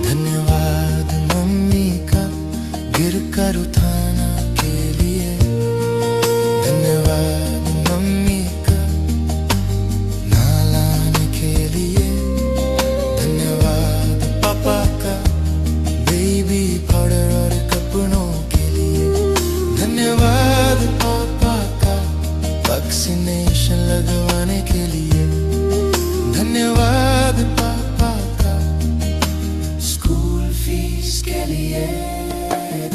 धन्यवाद मम्मी का गिर कर उठाना के लिए, धन्यवाद मम्मी का नहलाने के लिए, धन्यवाद पापा का बेबी पाउडर और कपड़ों के लिए, धन्यवाद पापा का वैक्सीनेशन लगवाने के लिए, धन्यवाद पापा का स्कूल फीस के लिए,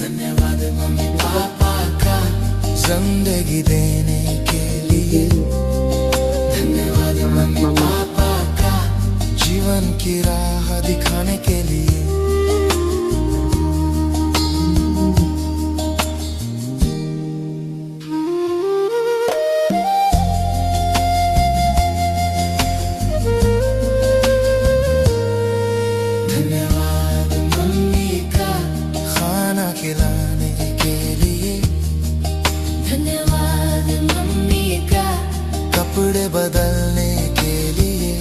धन्यवाद मम्मी पापा का जिंदगी देने के लिए, धन्यवाद मम्मी पापा का जीवन की राह दिखाने के लिए। धन्यवाद मम्मी का खाना खिलाने के लिए, धन्यवाद मम्मी का कपड़े बदलने के लिए,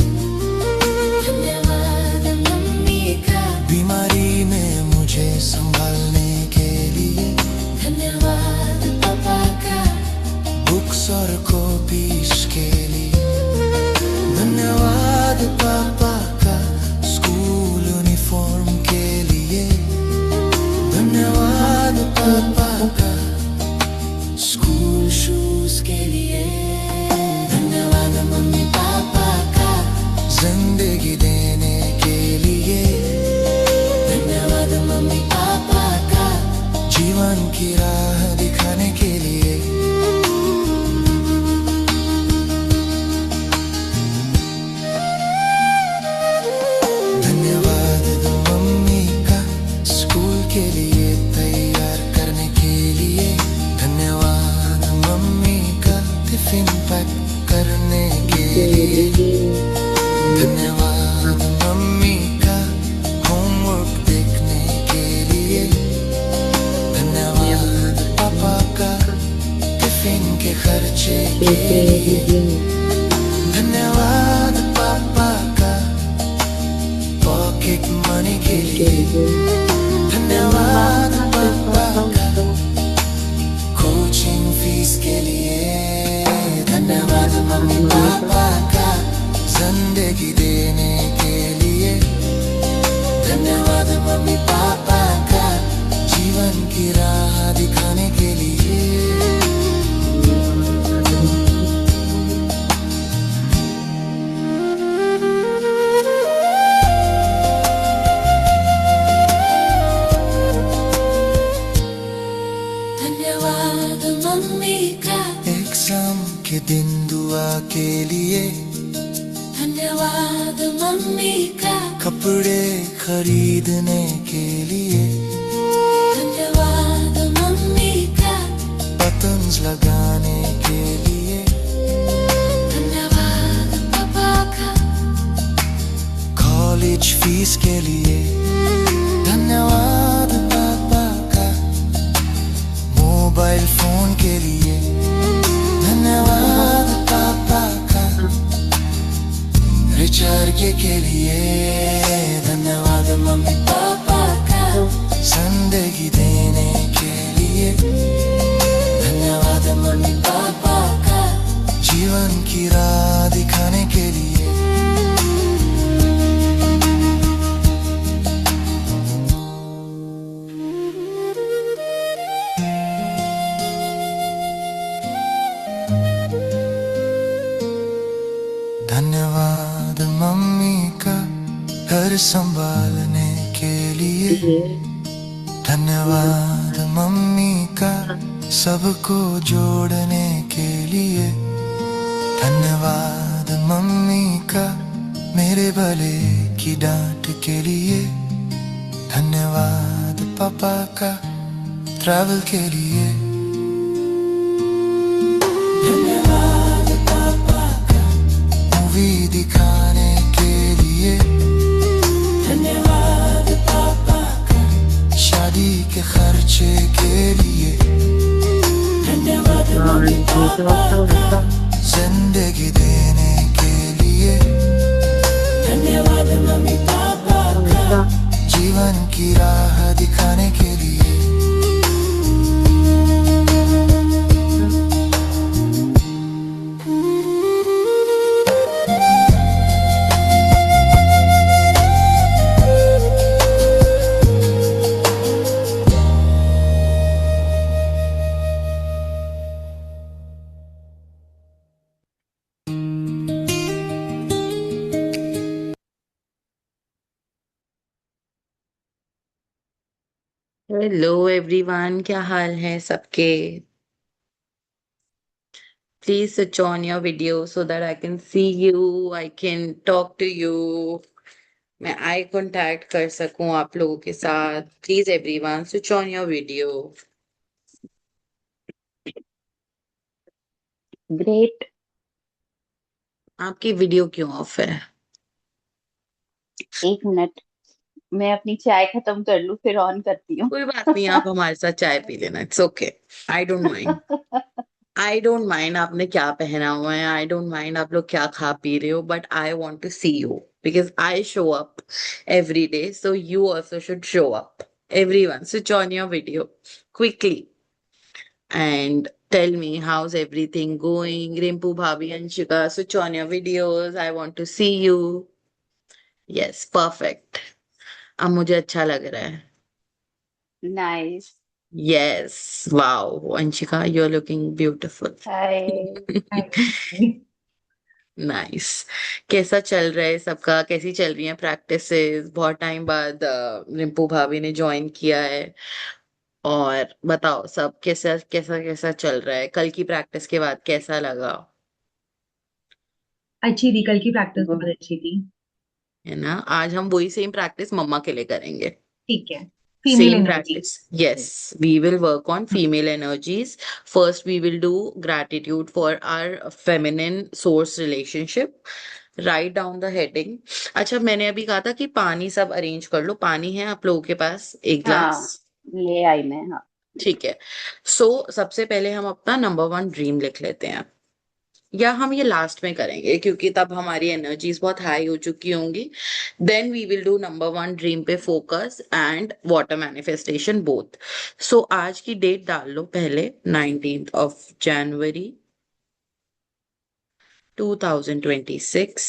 धन्यवाद मम्मी का बीमारी में मुझे संभालने के लिए, धन्यवाद पापा का बुक्स और कॉपीज के लिए, धन्यवाद पापा का स्कूल यूनिफॉर्म के लिए, धन्यवाद पापा का स्कूल शूज के लिए, धन्यवाद मम्मी पापा का जिंदगी देने के लिए, धन्यवाद मम्मी पापा का जीवन की राह दिखाने के लिए। धन्यवाद मम्मी का स्कूल के लिए तैयार करने के लिए, धन्यवाद मम्मी का टिफिन पैक करने के लिए, धन्यवाद मम्मी का होमवर्क देखने के लिए, धन्यवाद पापा का टिफिन के खर्चे के लिए, धन्यवाद पापा का पॉकेट मनी के लिए, धन्यवाद पापा का कोचिंग फीस के लिए, धन्यवाद मम्मी पापा का जिंदगी देने के लिए, धन्यवाद मम्मी पापा का जीवन की राह दिखाने के लिए। धन्यवाद मम्मी का एग्जाम के दिन दुआ के लिए, धन्यवाद मम्मी का कपड़े खरीदने के लिए, धन्यवाद मम्मी का बटन्स लगाने के लिए, धन्यवाद पापा का कॉलेज फीस के लिए, धन्यवाद पापा का मोबाइल फोन के लिए, धन्यवाद पापा का रिचार्ज के लिए, धन्यवाद मम्मी पापा का जिंदगी देने के लिए, धन्यवाद मम्मी पापा का जीवन की राह दिखाने के लिए। धन्यवाद मम्मी का घर संभालने के लिए, धन्यवाद मम्मी का सबको जोड़ने के लिए, धन्यवाद मम्मी का मेरे भले की डांट के लिए, धन्यवाद पापा का ट्रैवल के लिए, धन्यवाद पापा का मूवी दिखाने के लिए, धन्यवाद पापा का शादी के खर्चे के लिए, धन्यवाद मम्मी पापा का जिंदगी देने के लिए, धन्यवाद मम्मी पापा का, जीवन की राह दिखाने के लिए। हेलो एवरीवन, क्या हाल है सबके? Please switch on your video so that I can see you, I can talk to you, मैं आई कांटेक्ट कर सकूं आप लोगों के साथ। Please everyone switch on your video। Great. आपकी वीडियो क्यों ऑफ है? 1 मिनट, मैं अपनी चाय खत्म कर लूं फिर ऑन करती हूँ। कोई बात नहीं, आप हमारे साथ चाय पी लेना, it's okay. I don't mind, I don't mind आपने क्या पहना हुआ है, आई डोंट माइंड आप लोग क्या खा पी रहे हो, but I want to see you because I show up every day, so you also should show up. Everyone, switch on your video quickly and tell me how's everything going. Rimpu, Bhabhi, Anshika, switch on your videos. I want to see you. Yes, perfect. अब मुझे अच्छा लग रहा है। Nice. Yes, wow, Anshika, you're looking beautiful. Hi. Nice. कैसा चल रहा है सबका? कैसी चल रही है प्रैक्टिसेस? बहुत टाइम बाद रिंपू भाभी ने ज्वाइन किया है। और बताओ सब कैसा कैसा कैसा चल रहा है? कल की प्रैक्टिस के बाद कैसा लगा? अच्छी थी, कल की प्रैक्टिस बहुत अच्छी थी। है ना? आज हम वही सेम प्रैक्टिस मम्मा के लिए करेंगे। ठीक है, female Same energy. practice. Yes, we will work on female energies. First, we will do gratitude for our feminine source relationship. Write down the heading. अच्छा, मैंने अभी कहा था कि पानी सब अरेंज कर लो। पानी है आप लोगों के पास? एक ग्लास? हाँ, ले आई मैं। हाँ। ठीक है। सो सबसे पहले हम अपना नंबर वन ड्रीम लिख लेते हैं, या हम ये लास्ट में करेंगे क्योंकि तब हमारी एनर्जीज बहुत हाई हो चुकी होंगी। Then we will do number one dream पे focus and water manifestation both. So आज की डेट डाल लो पहले, 19th of January 2026,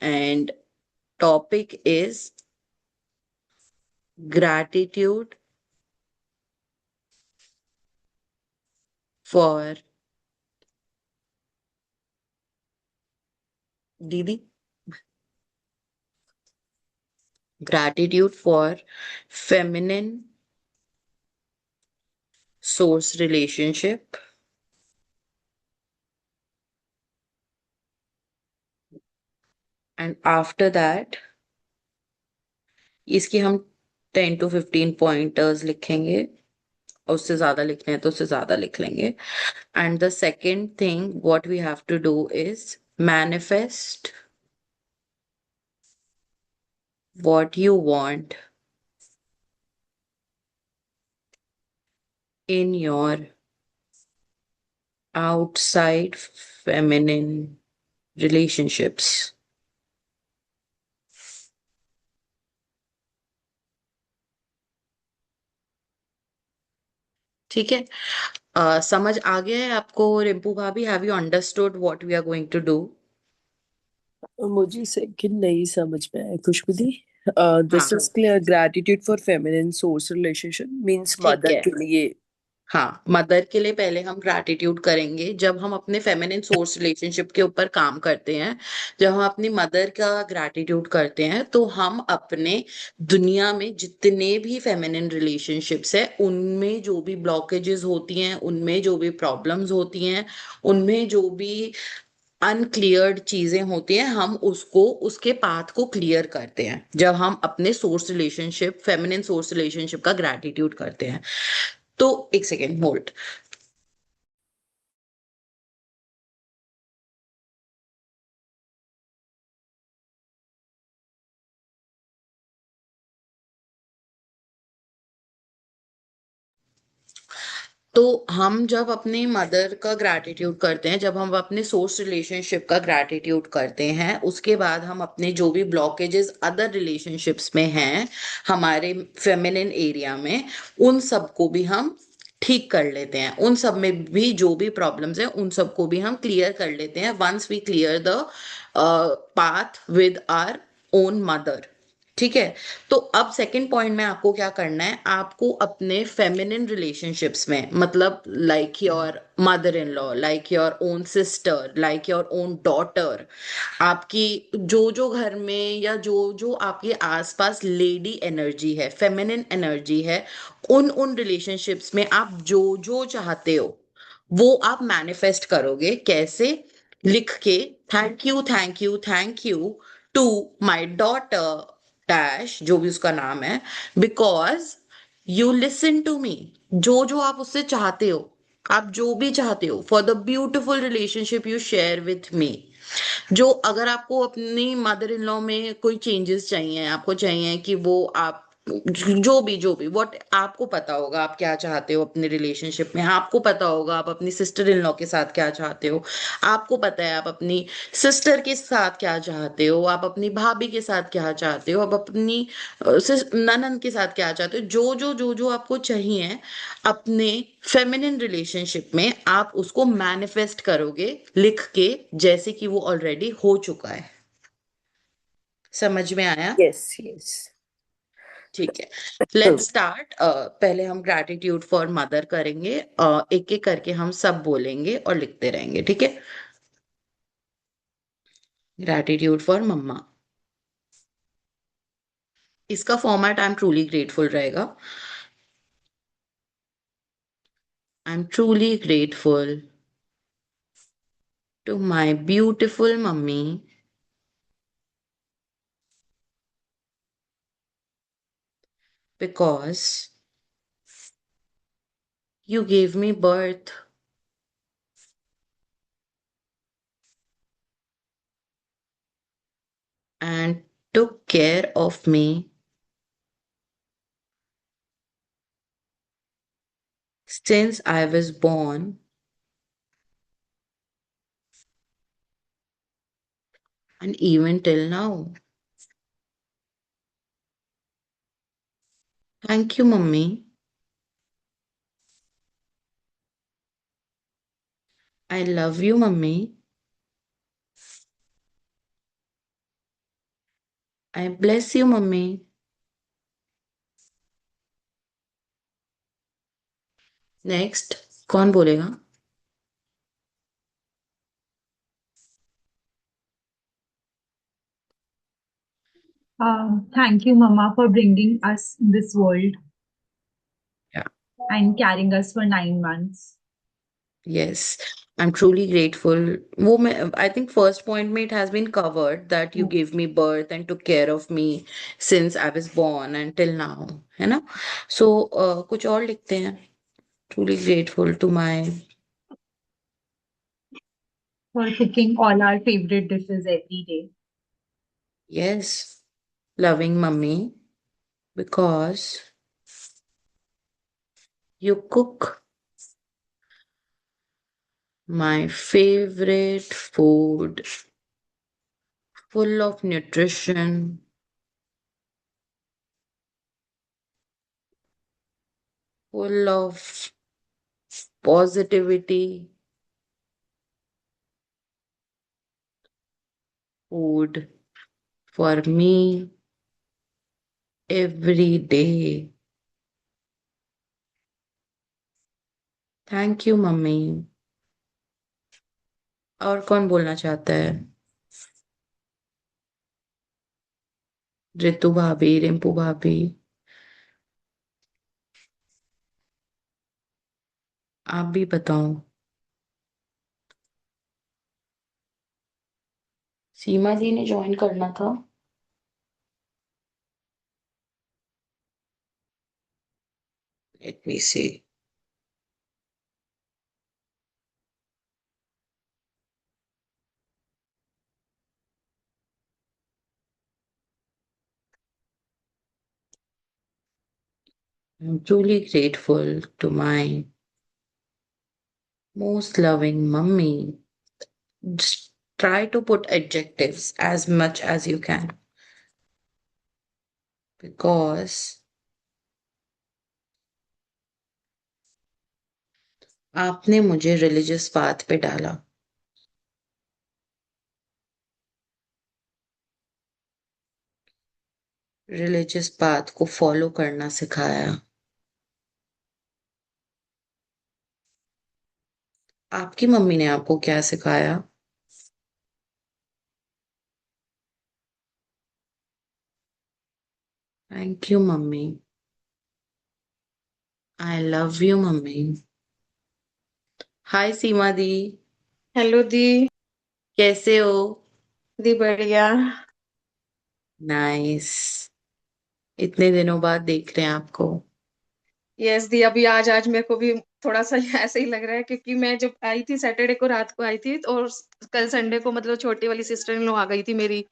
and topic is gratitude for दीदी, gratitude for feminine source relationship, and after that इसकी हम 10 to 15 पॉइंटर्स लिखेंगे, और उससे ज्यादा लिखने हैं तो उससे ज्यादा लिख लेंगे। And the second thing what we have to do is manifest what you want in your outside feminine relationships. ठीक है? समझ आ गया है आपको रिंपू भाभी? Have you understood what we are going to do? मुझे सेकंड नहीं समझ में आया खुशबू दी। हाँ, this is clear, gratitude for feminine source relationship means ठीक मदर है। के लिए। हाँ, मदर के लिए पहले हम ग्रैटिट्यूड करेंगे जब हम अपने फेमिनिन सोर्स रिलेशनशिप के ऊपर काम करते हैं। जब हम अपनी मदर का ग्रैटिट्यूड करते हैं तो हम अपने दुनिया में जितने भी फेमिनिन रिलेशनशिप्स है उनमें जो भी ब्लॉकेजेस होती हैं, उनमें जो भी प्रॉब्लम्स होती हैं, उनमें जो भी अनक्लियर्ड चीजें होती हैं, हम उसको उसके पाथ को क्लियर करते हैं जब हम अपने source relationship feminine source relationship का ग्रैटिट्यूड करते हैं। तो एक सेकेंड होल्ड। तो हम जब अपनी मदर का ग्रैटिट्यूड करते हैं, जब हम अपने सोर्स रिलेशनशिप का ग्रैटिट्यूड करते हैं, उसके बाद हम अपने जो भी ब्लॉकेजेस अदर रिलेशनशिप्स में हैं हमारे फेमिनिन एरिया में, उन सबको भी हम ठीक कर लेते हैं। उन सब में भी जो भी प्रॉब्लम्स हैं उन सबको भी हम क्लियर कर लेते हैं once we clear the path with our own mother. ठीक है। तो अब सेकंड पॉइंट में आपको क्या करना है, आपको अपने फेमिनिन रिलेशनशिप्स में, मतलब like your mother in law, like your own sister, like your own daughter, आपकी जो जो घर में या जो जो आपके आसपास लेडी एनर्जी है, फेमिनिन एनर्जी है, उन उन रिलेशनशिप्स में आप जो जो चाहते हो वो आप मैनिफेस्ट करोगे। कैसे? लिख के, thank you thank you thank you to my daughter dash, जो भी उसका नाम है, because you listen to me. जो जो आप उससे चाहते हो, आप जो भी चाहते हो, for the beautiful relationship you share with me. जो अगर आपको अपनी मदर इन लॉ में कोई चेंजेस चाहिए, आपको चाहिए कि वो आप जो भी व्हाट आपको पता होगा आप क्या चाहते हो अपने रिलेशनशिप में, आपको पता होगा आप अपनी सिस्टर इन लॉ के साथ क्या चाहते हो, आपको पता है आप अपनी सिस्टर के साथ क्या चाहते हो, आप अपनी भाभी के साथ क्या चाहते हो, आप अपनी ननन के साथ क्या चाहते हो, जो जो आपको चाहिए अपने फेमिनिन रिलेशनशिप में, आप उसको मैनिफेस्ट करोगे लिख के, जैसे कि वो ऑलरेडी हो चुका है। समझ में आया? Yes yes. ठीक है, लेट्स स्टार्ट। पहले हम ग्रैटिट्यूड फॉर मदर करेंगे, एक एक करके हम सब बोलेंगे और लिखते रहेंगे। ठीक है। ग्रैटिट्यूड फॉर मम्मा, इसका format I am truly grateful रहेगा। I am truly grateful to my beautiful mummy because you gave me birth and took care of me since I was born and even till now. Thank you, Mummy. I love you, Mummy. I bless you, Mummy. Next कौन बोलेगा? Thank you, Mama, for bringing us in this world Yeah. and carrying us for 9 months. Yes. I'm truly grateful. वो मैं I think first point में it has been covered that you gave me birth and took care of me since I was born until now, है ना? So कुछ और लिखते हैं। Truly grateful to my For cooking all our favorite dishes every day. yes, loving mummy because you cook my favorite food full of nutrition, full of positivity, food for me every day. Thank you mummy. और कौन बोलना चाहता है? रितु भाभी, रिंपू भाभी, आप भी बताओ। सीमा जी ने ज्वाइन करना था। Let me see. I'm truly grateful to my Most loving mummy. Just try to put adjectives as much as you can because आपने मुझे रिलीजियस पाथ पे डाला. रिलीजियस पाथ को फॉलो करना सिखाया. आपकी मम्मी ने आपको क्या सिखाया? Thank you mummy. I love you mummy. Hi Seema दी. हेलो दी। कैसे हो? दी बढ़िया। नाइस. इतने दिनों बाद देख रहे हैं आपको. यस दी, अभी आज आज मेरे को भी थोड़ा सा ऐसे ही लग रहा है क्योंकि मैं जब आई थी सैटरडे को रात को आई थी और कल संडे को मतलब छोटी वाली सिस्टर इन लॉ आ गई थी मेरी।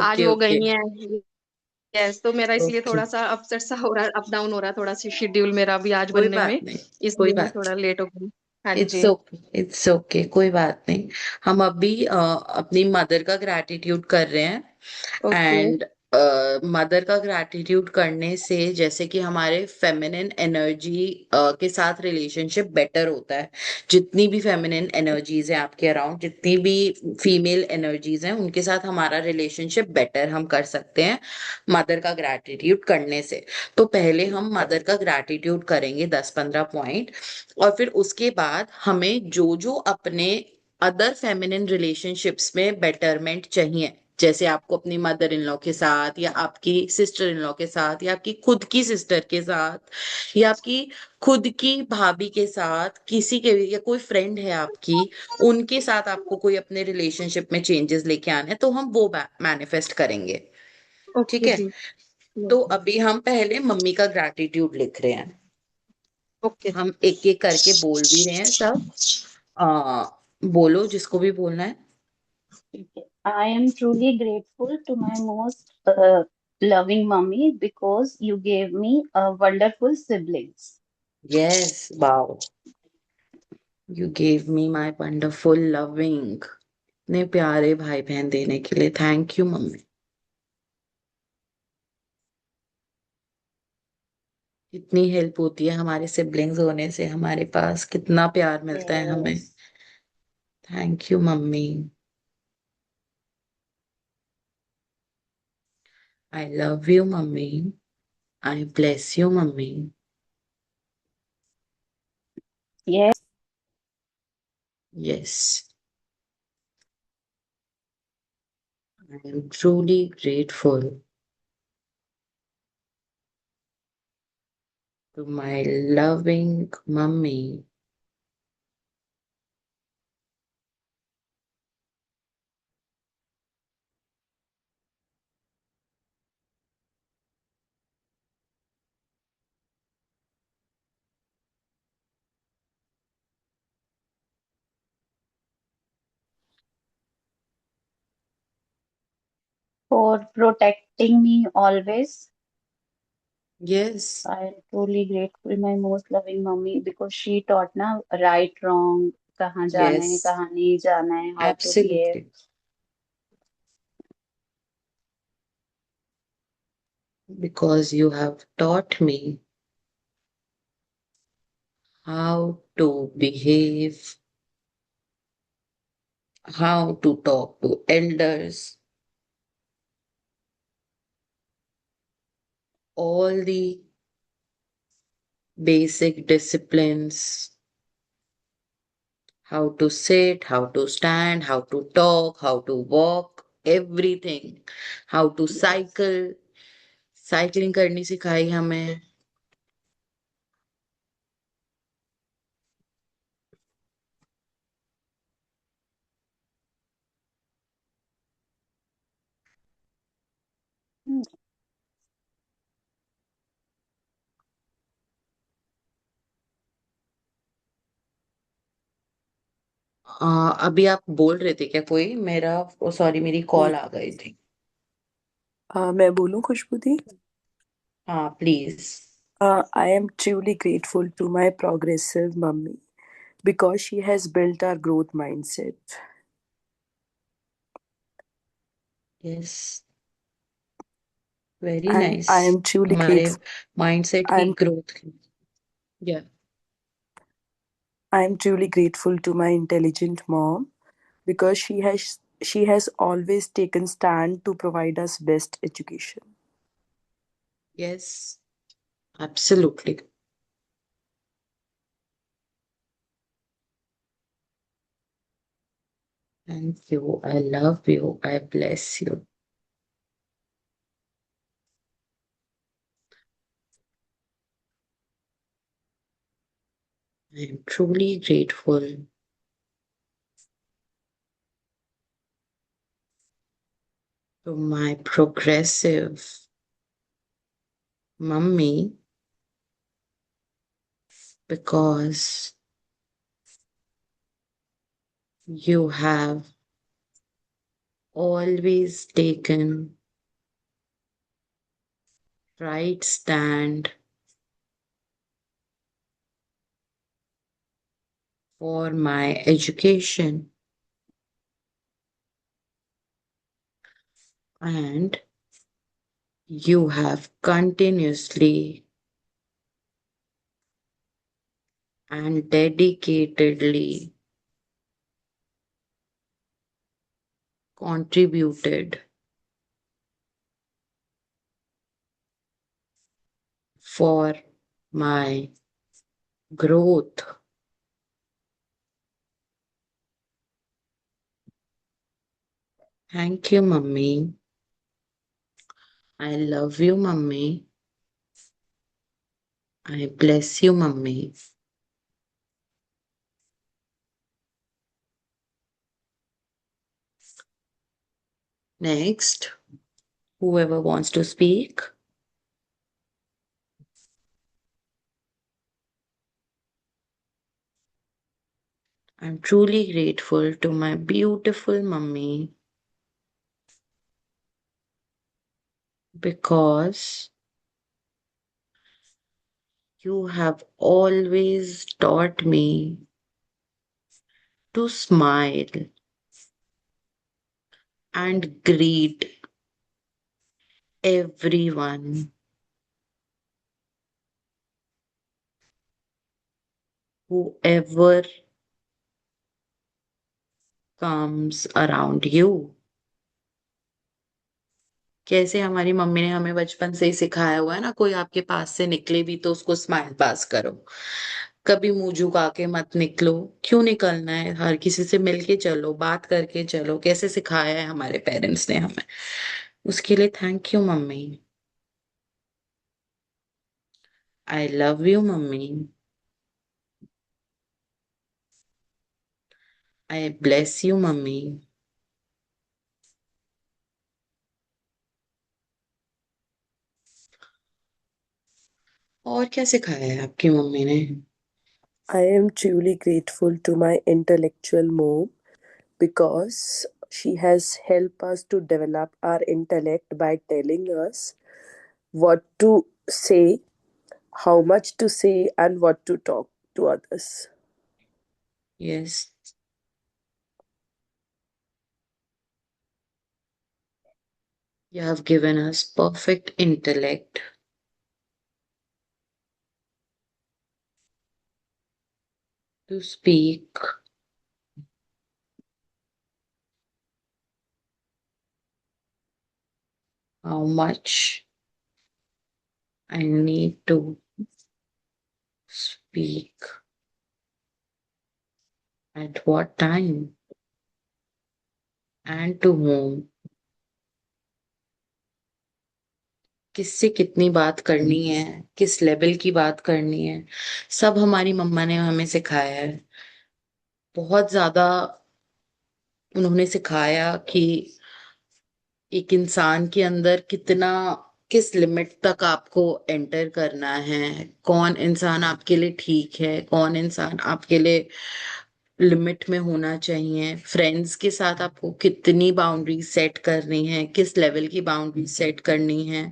आज ओके वो ओके गई हैं। यस, तो मेरा इसलिए ओके. थोड़ा सा अपसेट सा हो रहा है, अप डाउन हो रहा है थोड़ा सा शेड्यूल मेरा भी आज कोई बनने बात में। नहीं. कोई इसलिए मैं बात. थोड़ा लेट हो गई। हाँ इट्स जी। ओके. It's okay. कोई बात नहीं. हम अभी अपनी मदर का ग्रैटिट्यूड कर रहे हैं. ओके। एंड मदर का ग्रैटिट्यूड करने से जैसे कि हमारे फेमिनिन एनर्जी के साथ रिलेशनशिप बेटर होता है. जितनी भी फेमिनिन एनर्जीज हैं आपके अराउंड, जितनी भी फीमेल एनर्जीज हैं, उनके साथ हमारा रिलेशनशिप बेटर हम कर सकते हैं मदर का ग्रैटिट्यूड करने से. तो पहले हम मदर का ग्रैटिट्यूड करेंगे 10-15 पॉइंट. और फिर उसके बाद हमें जो जो अपने अदर फेमिनिन रिलेशनशिप्स में बेटरमेंट चाहिए, जैसे आपको अपनी मदर इन लॉ के साथ या आपकी सिस्टर इन लॉ के साथ या आपकी खुद की सिस्टर के साथ या आपकी खुद की भाभी के साथ, किसी के भी, या कोई फ्रेंड है आपकी, उनके साथ आपको कोई अपने रिलेशनशिप में चेंजेस लेके आने हैं, तो हम वो मैनिफेस्ट करेंगे. ठीक ओके है. दी। तो अभी हम पहले मम्मी का ग्रैटिट्यूड लिख रहे हैं. ओके। हम एक एक करके बोल भी रहे हैं सब. आ, बोलो जिसको भी बोलना है. I am truly grateful to my most loving mommy because you gave me wonderful siblings. Yes. Wow. You gave me my wonderful loving. इतने प्यारे भाई बहन देने के लिए थैंक यू मम्मी. कितनी हेल्प होती है हमारे सिबलिंग्स होने से, हमारे पास कितना प्यार मिलता है हमें. Yes. Thank you mummy. I love you mummy. I bless you mummy. Yes. Yes. I am truly grateful to my loving mummy. For protecting me always. Yes, I am truly grateful my most loving mommy because she taught ना right wrong, कहाँ जाना है yes, कहाँ नहीं जाना है, how to behave. absolutely. Because you have taught me how to behave, how to talk to elders, all the basic disciplines, how to sit, how to stand, how to talk, how to walk, everything, how to cycle. Cycling करनी सिखाई हमें. Hmm. अभी आप बोल रहे थे क्या? कोई मेरा, सॉरी, मेरी कॉल आ गई थी. मैं बोलूं खुशबू दी? हाँ please. I am truly grateful to my progressive mummy because she has built our growth mindset. Yes, very And nice. I am truly हमारे grateful. माइंडसेट I की am ग्रोथ की। या I am truly grateful to my intelligent mom because she has always taken stand to provide us best education. Yes, absolutely. Thank you, I love you, I bless you. I am truly grateful to my progressive mummy because you have always taken right stand for my education, and you have continuously and dedicatedly contributed for my growth. Thank you, mummy. I love you, mummy. I bless you, mummy. Next, whoever wants to speak. I'm truly grateful to my beautiful mummy because you have always taught me to smile and greet everyone, whoever comes around you. कैसे हमारी mummy ने हमें बचपन से ही सिखाया हुआ है ना, कोई आपके पास से निकले भी तो उसको स्माइल पास करो, कभी मुंह झुका के मत निकलो। क्यों निकलना है, हर किसी से मिलके चलो, बात करके चलो, कैसे सिखाया है हमारे पेरेंट्स ने हमें। उसके लिए thank you mummy. I love you mummy. I bless you mummy. और क्या सिखाया है आपकी मम्मी ने? I am truly grateful to my intellectual mom because she has helped us to develop our intellect by telling us what to say, how much to say, and what to talk to others. Yes, you have given us perfect intellect to speak how much I need to speak at what time and to whom, किससे कितनी बात करनी है, किस level की बात करनी है, सब हमारी मम्मा ने हमें सिखाया है। बहुत ज्यादा उन्होंने सिखाया कि एक इंसान के अंदर कितना, किस लिमिट तक आपको एंटर करना है, कौन इंसान आपके लिए ठीक है, कौन इंसान आपके लिए लिमिट में होना चाहिए, फ्रेंड्स के साथ आपको कितनी बाउंड्री सेट करनी है, किस लेवल की बाउंड्री सेट करनी है,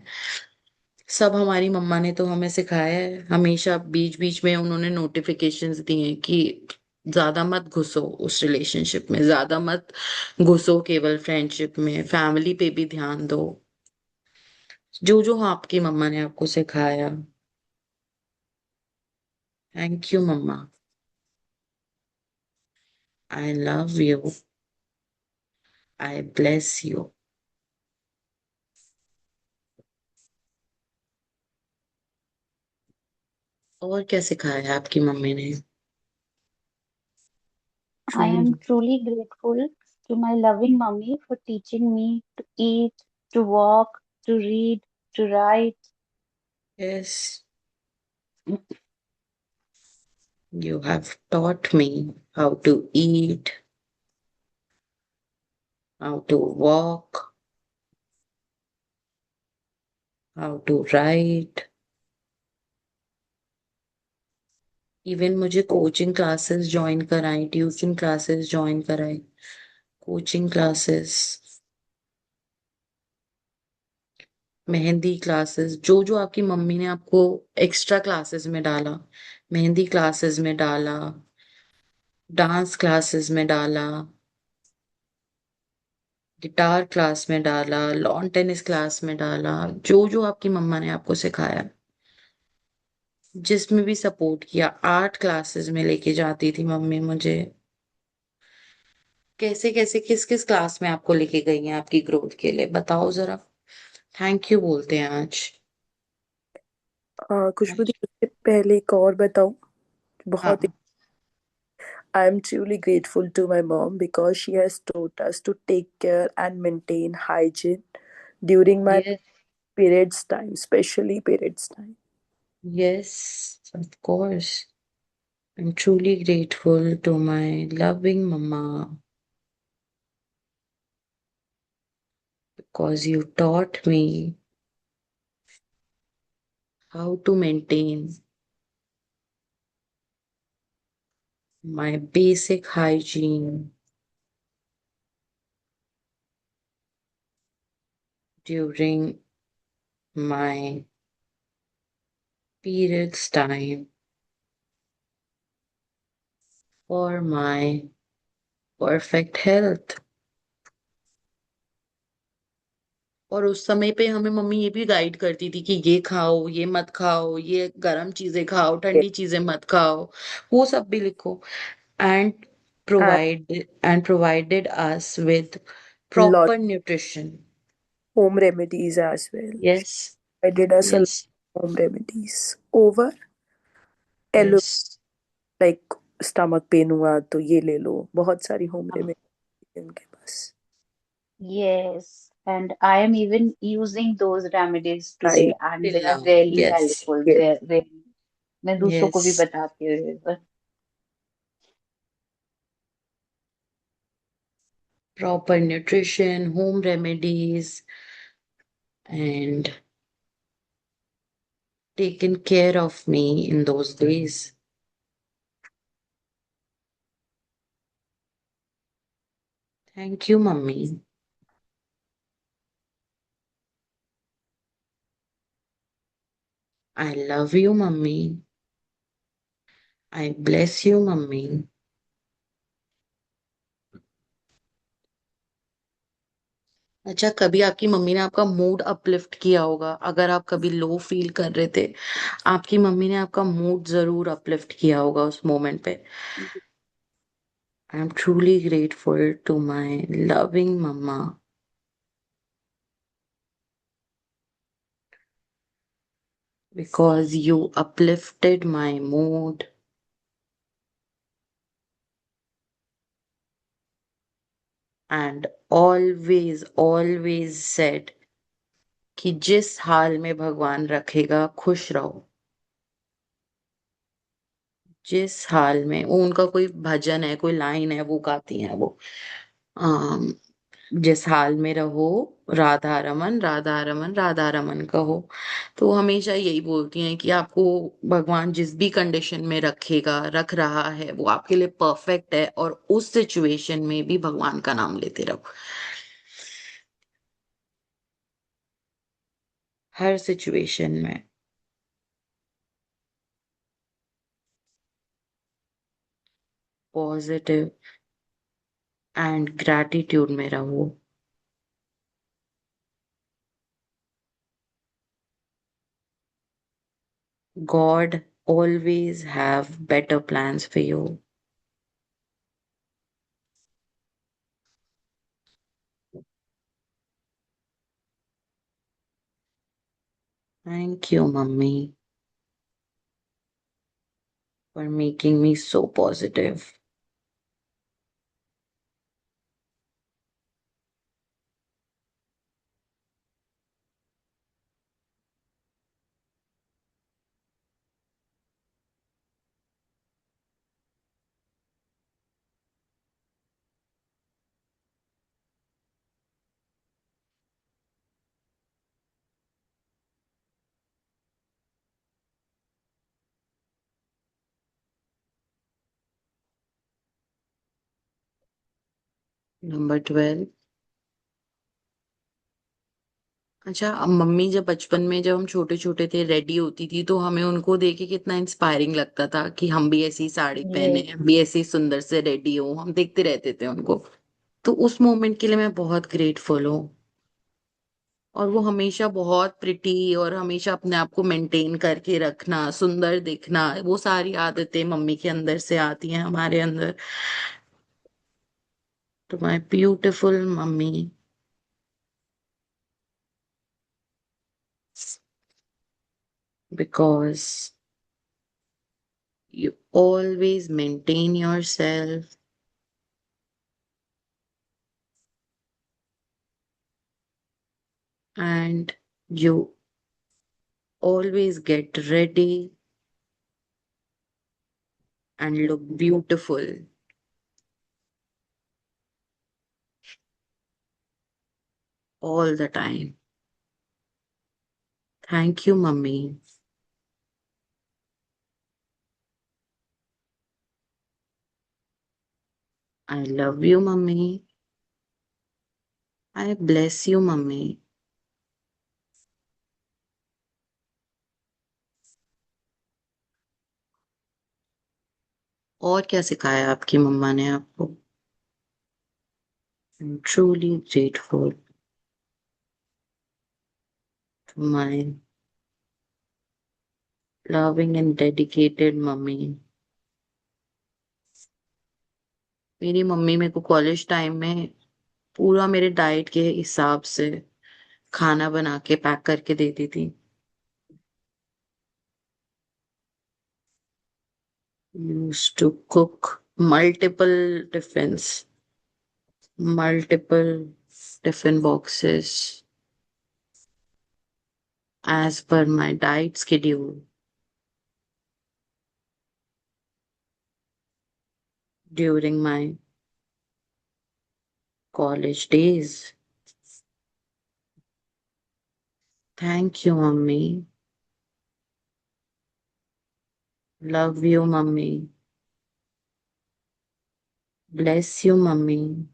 सब हमारी मम्मा ने तो हमें सिखाया है। हमेशा बीच बीच में उन्होंने नोटिफिकेशंस दी हैं कि ज्यादा मत घुसो उस रिलेशनशिप में, ज्यादा मत घुसो केवल फ्रेंडशिप में, फैमिली पे भी ध्यान दो। जो जो आपकी मम्मा ने आपको सिखाया। Thank you mamma. I love you. I bless you. और क्या सिखाया आपकी मम्मी ने? I am true. truly grateful to my loving mummy for teaching me to eat, to walk, to read, to write. Yes, you have taught me how to eat, how to walk, how to write. Even मुझे coaching classes join कराई, tuition classes join कराई, coaching classes, mehndi classes, जो जो आपकी mummy ने आपको extra classes में डाला, मेहंदी क्लासेस में डाला, डांस क्लासेस में डाला, गिटार क्लास में डाला, लॉन टेनिस क्लास में डाला, जो जो आपकी मम्मा ने आपको सिखाया, जिसमें भी सपोर्ट किया, आर्ट क्लासेस में लेके जाती थी मम्मी मुझे। कैसे कैसे किस किस क्लास में आपको लेके गई हैं आपकी ग्रोथ के लिए, बताओ जरा। थैंक यू बोलते हैं आज। खुशबू दी, उससे पहले एक और बताऊं? बहुत हाँ। I am truly grateful to my mom because she has taught us to take care and maintain hygiene during my yes. periods time, especially periods time. Yes, of course. I am truly grateful to my loving mamma because you taught me how to maintain my basic hygiene during my periods time for my perfect health। और उस समय पे हमें mummy ये भी guide करती थी कि ये खाओ, ये मत खाओ, ये गर्म चीजें खाओ, Yes. ठंडी चीजें मत खाओ, वो सब भी लिखो। And And provided us with lot proper nutrition। home remedies as well. Yes, I did us a lot yes, of home remedies over aloe, yes। like stomach pain हुआ तो ये ले लो, बहुत सारी home हाँ, remedies उनके पास। Yes, and I am even using those remedies Right. today, and they till are now, really yes, helpful. Yes. They're really, मैं दूसरों को भी yes। बताती हूँ। Proper nutrition, home remedies, and taken care of me in those days। Thank you, mummy। I love you, mummy। I bless you, mummy। अच्छा, कभी आपकी mummy ने आपका मूड अपलिफ्ट किया होगा, अगर आप कभी लो फील कर रहे थे, आपकी मम्मी ने आपका मूड जरूर अपलिफ्ट किया होगा उस मोमेंट पे। I am truly grateful to my loving mamma because you uplifted my mood and always said कि जिस हाल में भगवान रखेगा खुश रहो। जिस हाल में, वो उनका कोई भजन है, कोई लाइन है, वो गाती हैं वो। अम, जिस हाल में रहो, राधा रमन राधा रमन राधा रमन कहो। तो वो हमेशा यही बोलती हैं कि आपको भगवान जिस भी कंडीशन में रखेगा, रख रहा है, वो आपके लिए परफेक्ट है, और उस सिचुएशन में भी भगवान का नाम लेते रहो, हर सिचुएशन में। पॉजिटिव एंड ग्रैटिट्यूड में रहो। God always have better plans for you. Thank you, Mummy, for making me so positive. Number 12. अच्छा, अब मम्मी जब बचपन में जब हम छोटे छोटे थे रेडी होती थी तो हमें उनको देख के कितना इंस्पायरिंग लगता था कि हम भी ऐसी साड़ी पहने, Yes. हम भी ऐसी सुंदर से रेडी हो, हम देखते रहते थे उनको। तो उस मोमेंट के लिए मैं बहुत ग्रेटफुल हूँ। और वो हमेशा बहुत प्रिटी और हमेशा अपने आप को मेंटेन करके रखना, सुंदर दिखना, वो सारी आदतें मम्मी के अंदर से आती हैं हमारे अंदर। तो my beautiful mummy, because you always maintain yourself and you always get ready and look beautiful all the time. Thank you, mummy. I love you, mummy. I bless you, mummy. और क्या सिखाया आपकी मम्मा ने आपको? I'm truly grateful to my loving and dedicated mummy. मेरी mummy मेरे को college time में पूरा मेरे डाइट के हिसाब से खाना बना के पैक करके देती थी। Used to cook multiple tiffin boxes as per my diet schedule during my college days. Thank you, mummy. Love you, mummy. Bless you, mummy.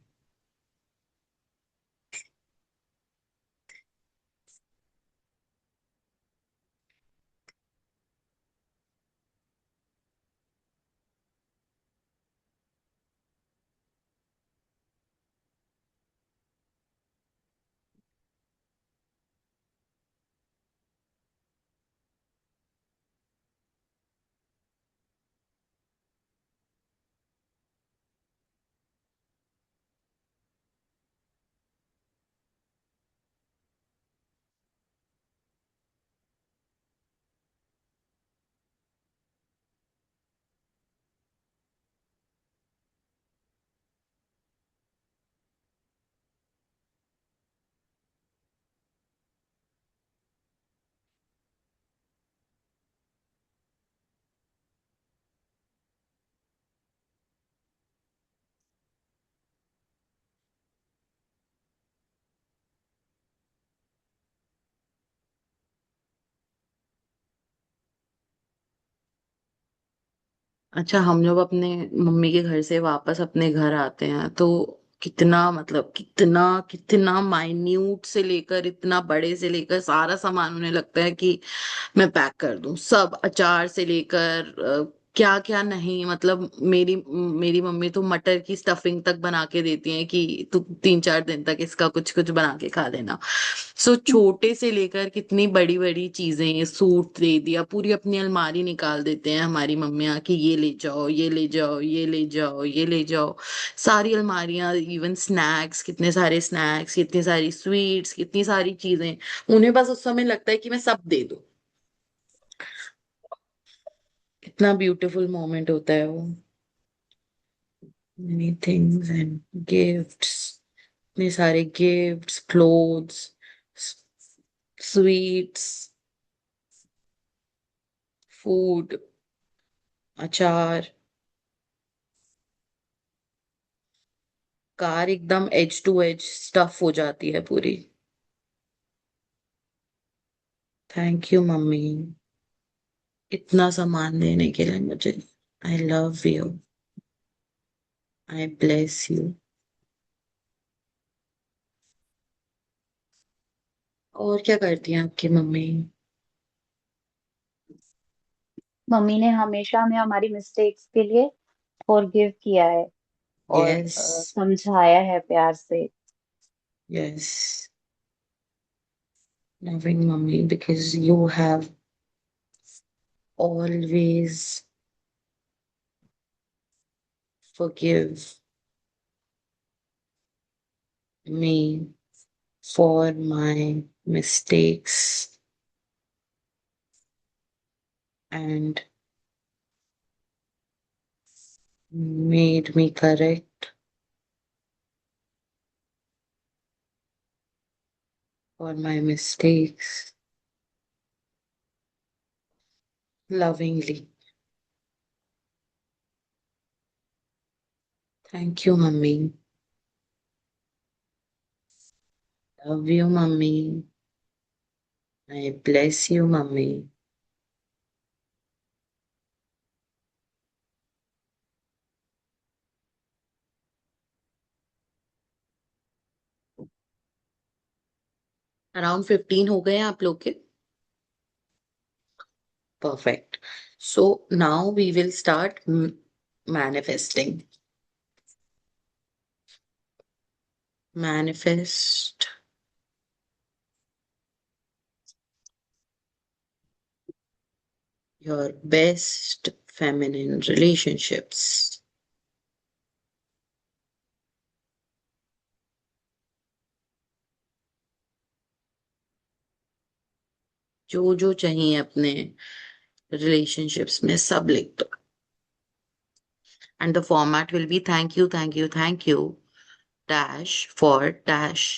अच्छा, हम जब अपने मम्मी के घर से वापस अपने घर आते हैं तो कितना, मतलब कितना कितना माइन्यूट से लेकर इतना बड़े से लेकर सारा सामान उन्हें लगता है कि मैं पैक कर दूं। सब अचार से लेकर क्या क्या नहीं, मतलब मेरी मेरी मम्मी तो मटर की स्टफिंग तक बना के देती है कि तू 3-4 दिन तक इसका कुछ कुछ बना के खा लेना। सो छोटे से लेकर कितनी बड़ी बड़ी चीजें, सूट दे दिया, पूरी अपनी अलमारी निकाल देते हैं हमारी मम्मियाँ कि ये ले जाओ, ये ले जाओ, ये ले जाओ, ये ले जाओ। सारी अलमारियां, इवन स्नैक्स, कितने सारे स्नैक्स, कितनी सारी स्वीट्स, कितनी सारी चीजें। उन्हें बस उस समय लगता है कि मैं सब दे दूं। कितना ब्यूटीफुल मोमेंट होता है वो। many things and gifts, इतने सारे गिफ्ट्स, क्लोथ्स, स्वीट्स, फूड, अचार। कार एकदम एज टू एज स्टफ हो जाती है पूरी। थैंक यू मम्मी, इतना सामान देने के लिए मुझे। आई love you, I bless you. और क्या करती हैं आपकी मम्मी? मम्मी ने हमेशा हमें हमारी मिस्टेक्स के लिए फॉरगिव किया है और यस, समझाया है प्यार से। Yes, loving mommy, because you have always forgive me for my mistakes and made me correct for my mistakes lovingly. Thank you, mummy. Love you, mummy. I bless you, mummy. Around 15 हो गए हैं आप लोग के? Perfect. So now we will start manifesting. Manifest your best feminine relationships. जो जो चाहिए अपने relationships में सब लिख दो. And the format will be thank you, thank you, thank you, dash for dash.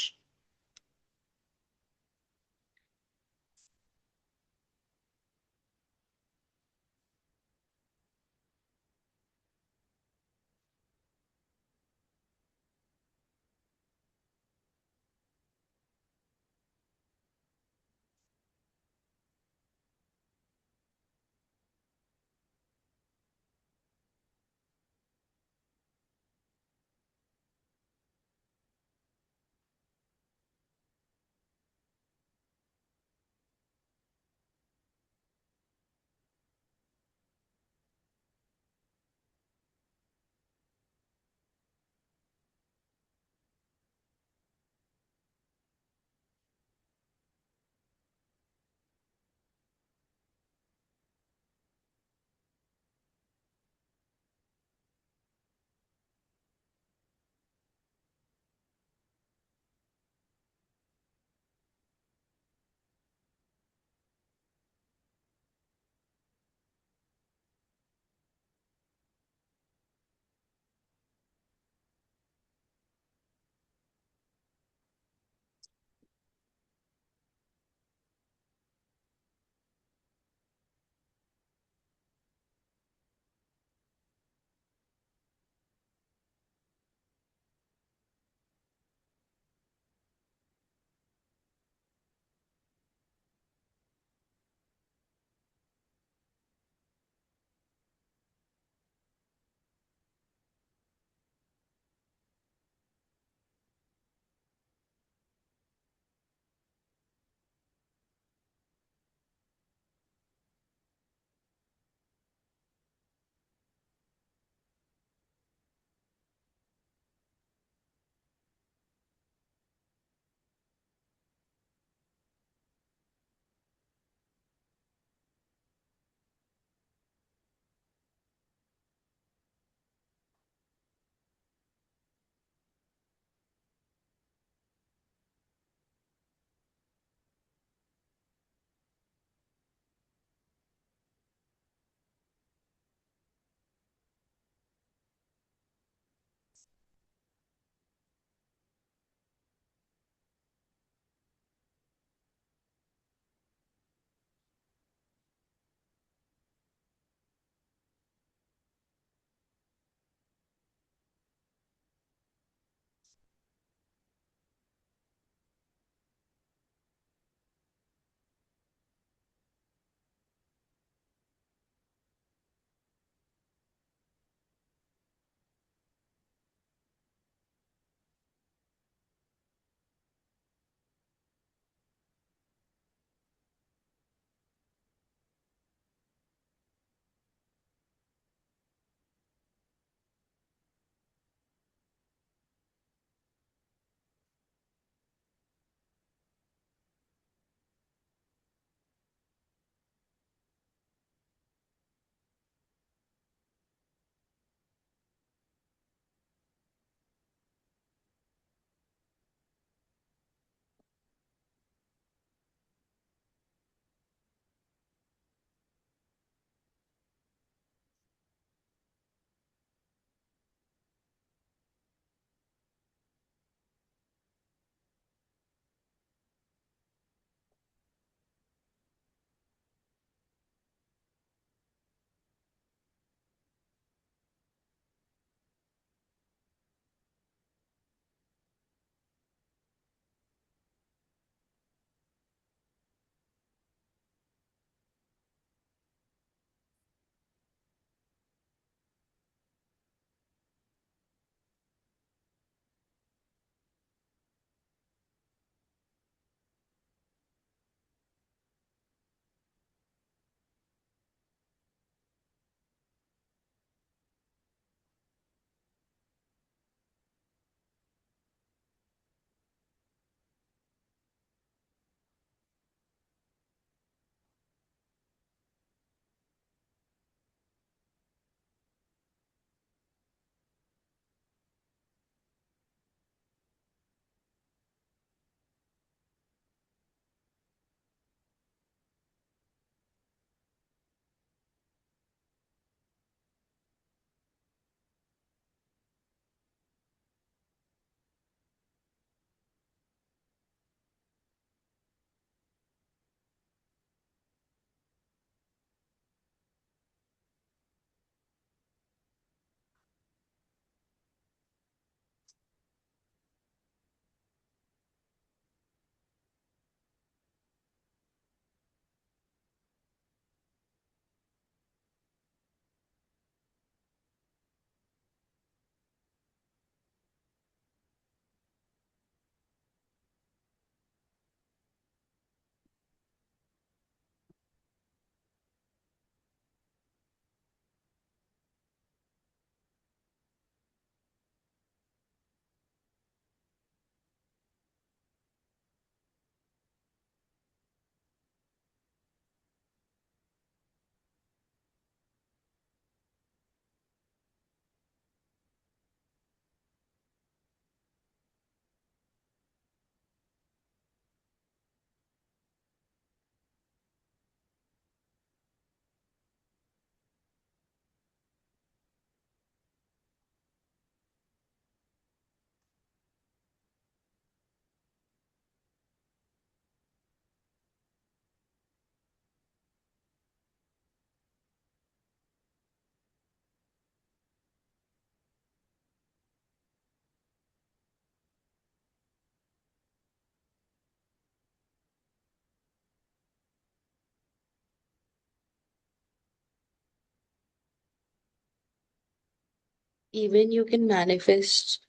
Even you can manifest,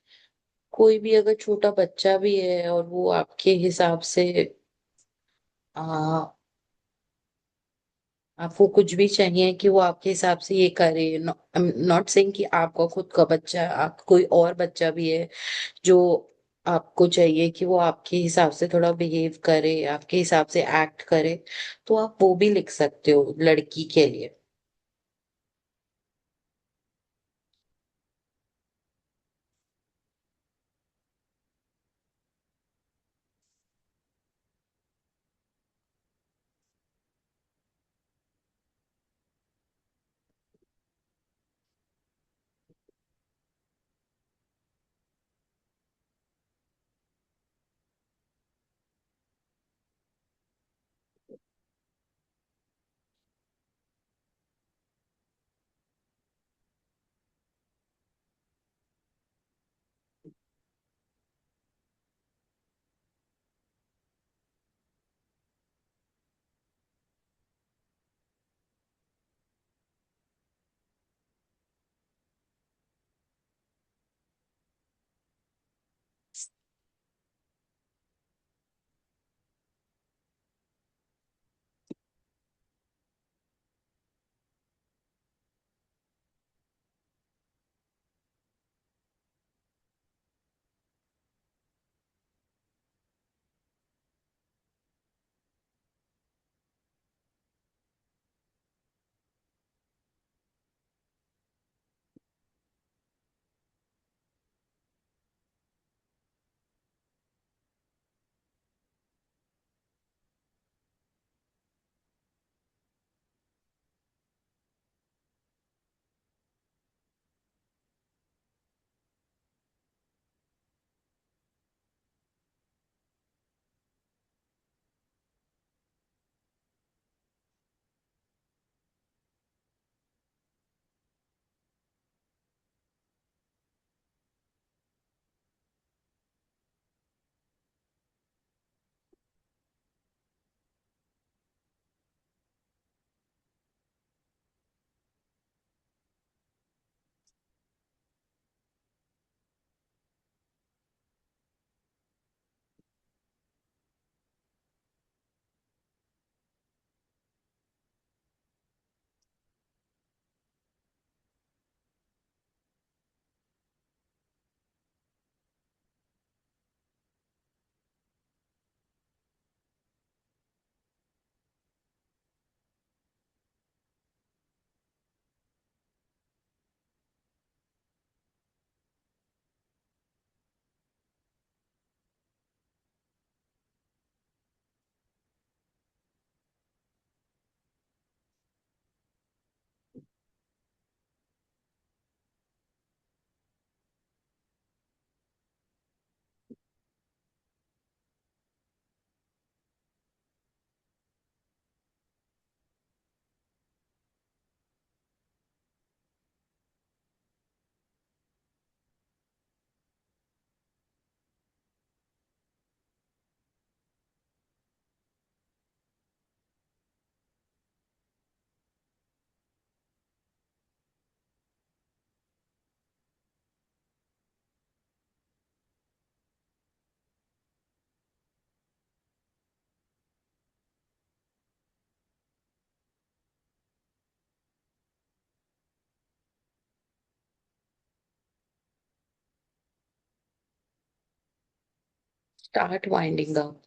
कोई भी अगर छोटा बच्चा भी है और वो आपके हिसाब से आ, आपको कुछ भी चाहिए कि वो आपके हिसाब से ये करे, नॉट सेइंग कि आपका खुद का बच्चा है, आप कोई और बच्चा भी है जो आपको चाहिए कि वो आपके हिसाब से थोड़ा बिहेव करे, आपके हिसाब से एक्ट करे, तो आप वो भी लिख सकते हो लड़की के लिए। Start winding up.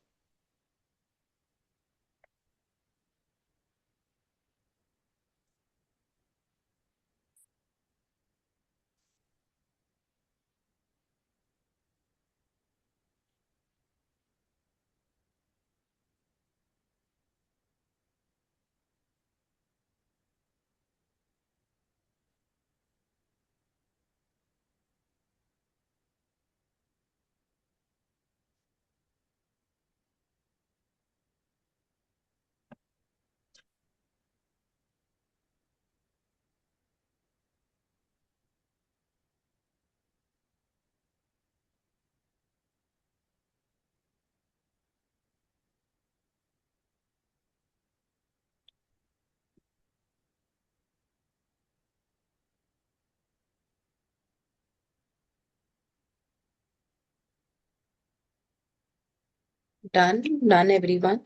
Done done everyone.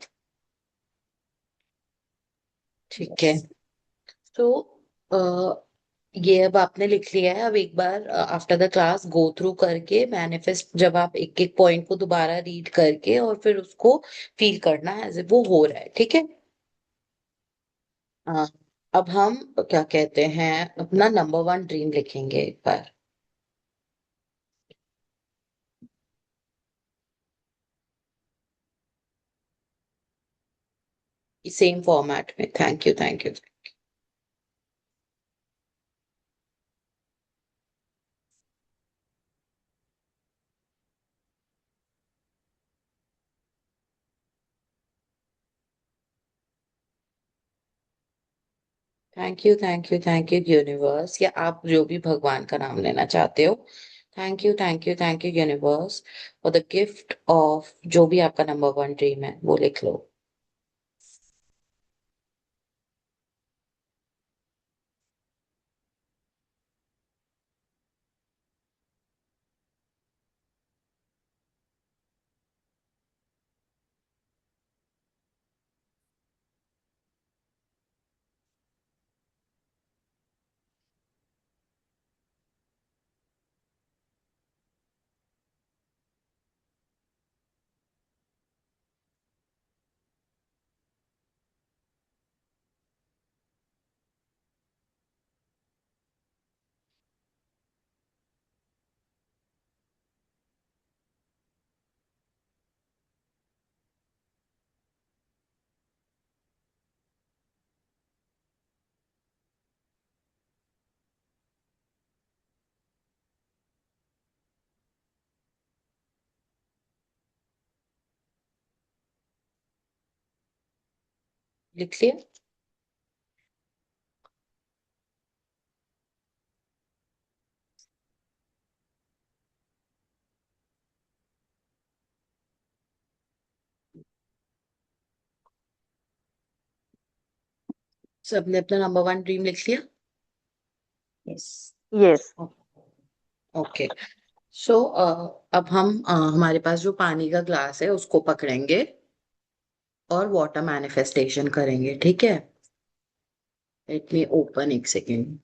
ठीक है। तो ये अब आपने लिख लिया है। अब एक बार after the class go through करके मैनिफेस्ट, जब आप एक एक पॉइंट को दोबारा रीड करके और फिर उसको फील करना है एज वो हो रहा है। ठीक है। हाँ। अब हम क्या कहते हैं, अपना नंबर वन ड्रीम लिखेंगे एक बार, सेम फॉर्मेट में। Thank you thank you. Thank you thank you thank you universe, या आप जो भी भगवान का नाम लेना चाहते हो। Thank you thank you thank you universe for the gift of जो भी आपका नंबर वन ड्रीम है वो लिख लो। लिख लिया। सबने अपना नंबर वन ड्रीम लिख लिया। Yes. Yes. ओके। सो अब हम हमारे पास जो पानी का ग्लास है उसको पकड़ेंगे और वाटर मैनिफेस्टेशन करेंगे। ठीक है। लेट मी ओपन, एक सेकेंड,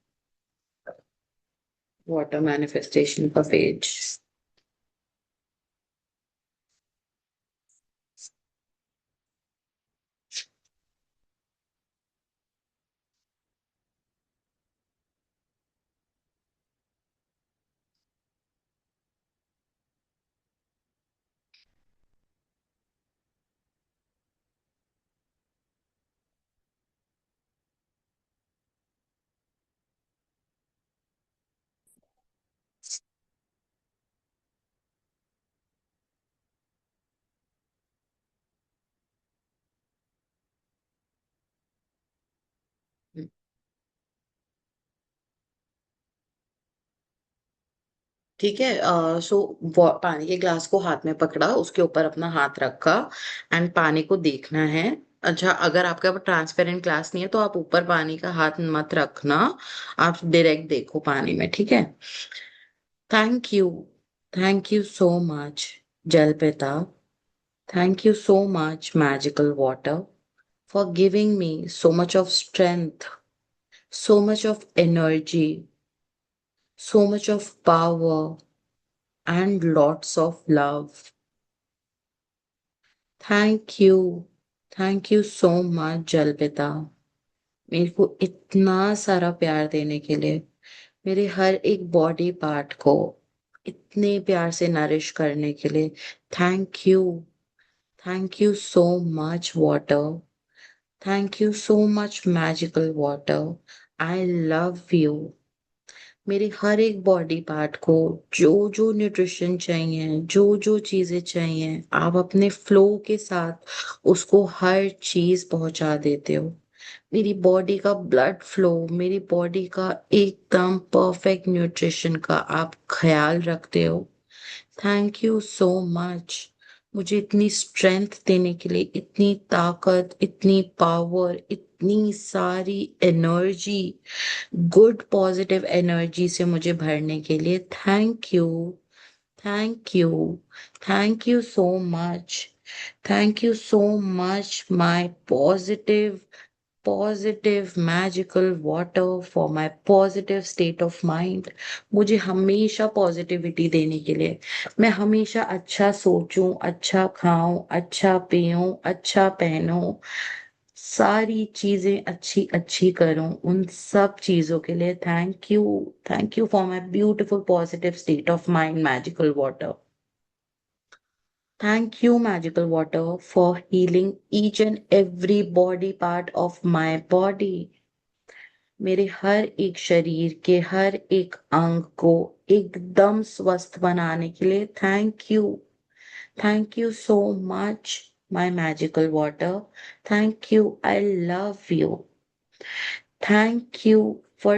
वाटर मैनिफेस्टेशन का पेज। ठीक है। सो पानी के ग्लास को हाथ में पकड़ा, उसके ऊपर अपना हाथ रखा एंड पानी को देखना है। अच्छा, अगर आपके पास ट्रांसपेरेंट ग्लास नहीं है तो आप ऊपर पानी का हाथ मत रखना, आप डायरेक्ट देखो पानी में। ठीक है। Thank thank you so much जल पिता, thank you so much magical water for giving me so much of strength, so much of energy, so much of power, and lots of love. Thank thank you so much जल पिता, मेरे को इतना सारा प्यार देने के लिए, मेरे हर एक बॉडी पार्ट को इतने प्यार से नरिश करने के लिए। Thank you so much water, thank you so much magical water. I love you. मेरे हर एक बॉडी पार्ट को जो जो न्यूट्रिशन चाहिए, जो जो चीजें चाहिए, आप अपने फ्लो के साथ उसको हर चीज पहुंचा देते हो। मेरी बॉडी का ब्लड फ्लो, मेरी बॉडी का एकदम परफेक्ट न्यूट्रिशन का आप ख्याल रखते हो। थैंक यू सो मच मुझे इतनी स्ट्रेंथ देने के लिए, इतनी ताकत, इतनी पावर, इतनी सारी एनर्जी, गुड पॉजिटिव एनर्जी से मुझे भरने के लिए। Thank you thank you thank you so much. Thank you so much, my positive magical water for my positive state of mind. मुझे हमेशा पॉजिटिविटी देने के लिए, मैं हमेशा अच्छा सोचूं, अच्छा खाऊं, अच्छा पीऊं, अच्छा पहनूं, सारी चीजें अच्छी अच्छी करूं, उन सब चीजों के लिए thank you for my beautiful positive state of mind magical water. Thank you, Magical Water, for healing each and every body part of my body. मेरे हर एक शरीर के हर एक अंग को एकदम स्वस्थ बनाने के लिए thank you so much, my magical water. Thank you, I love you. Thank you for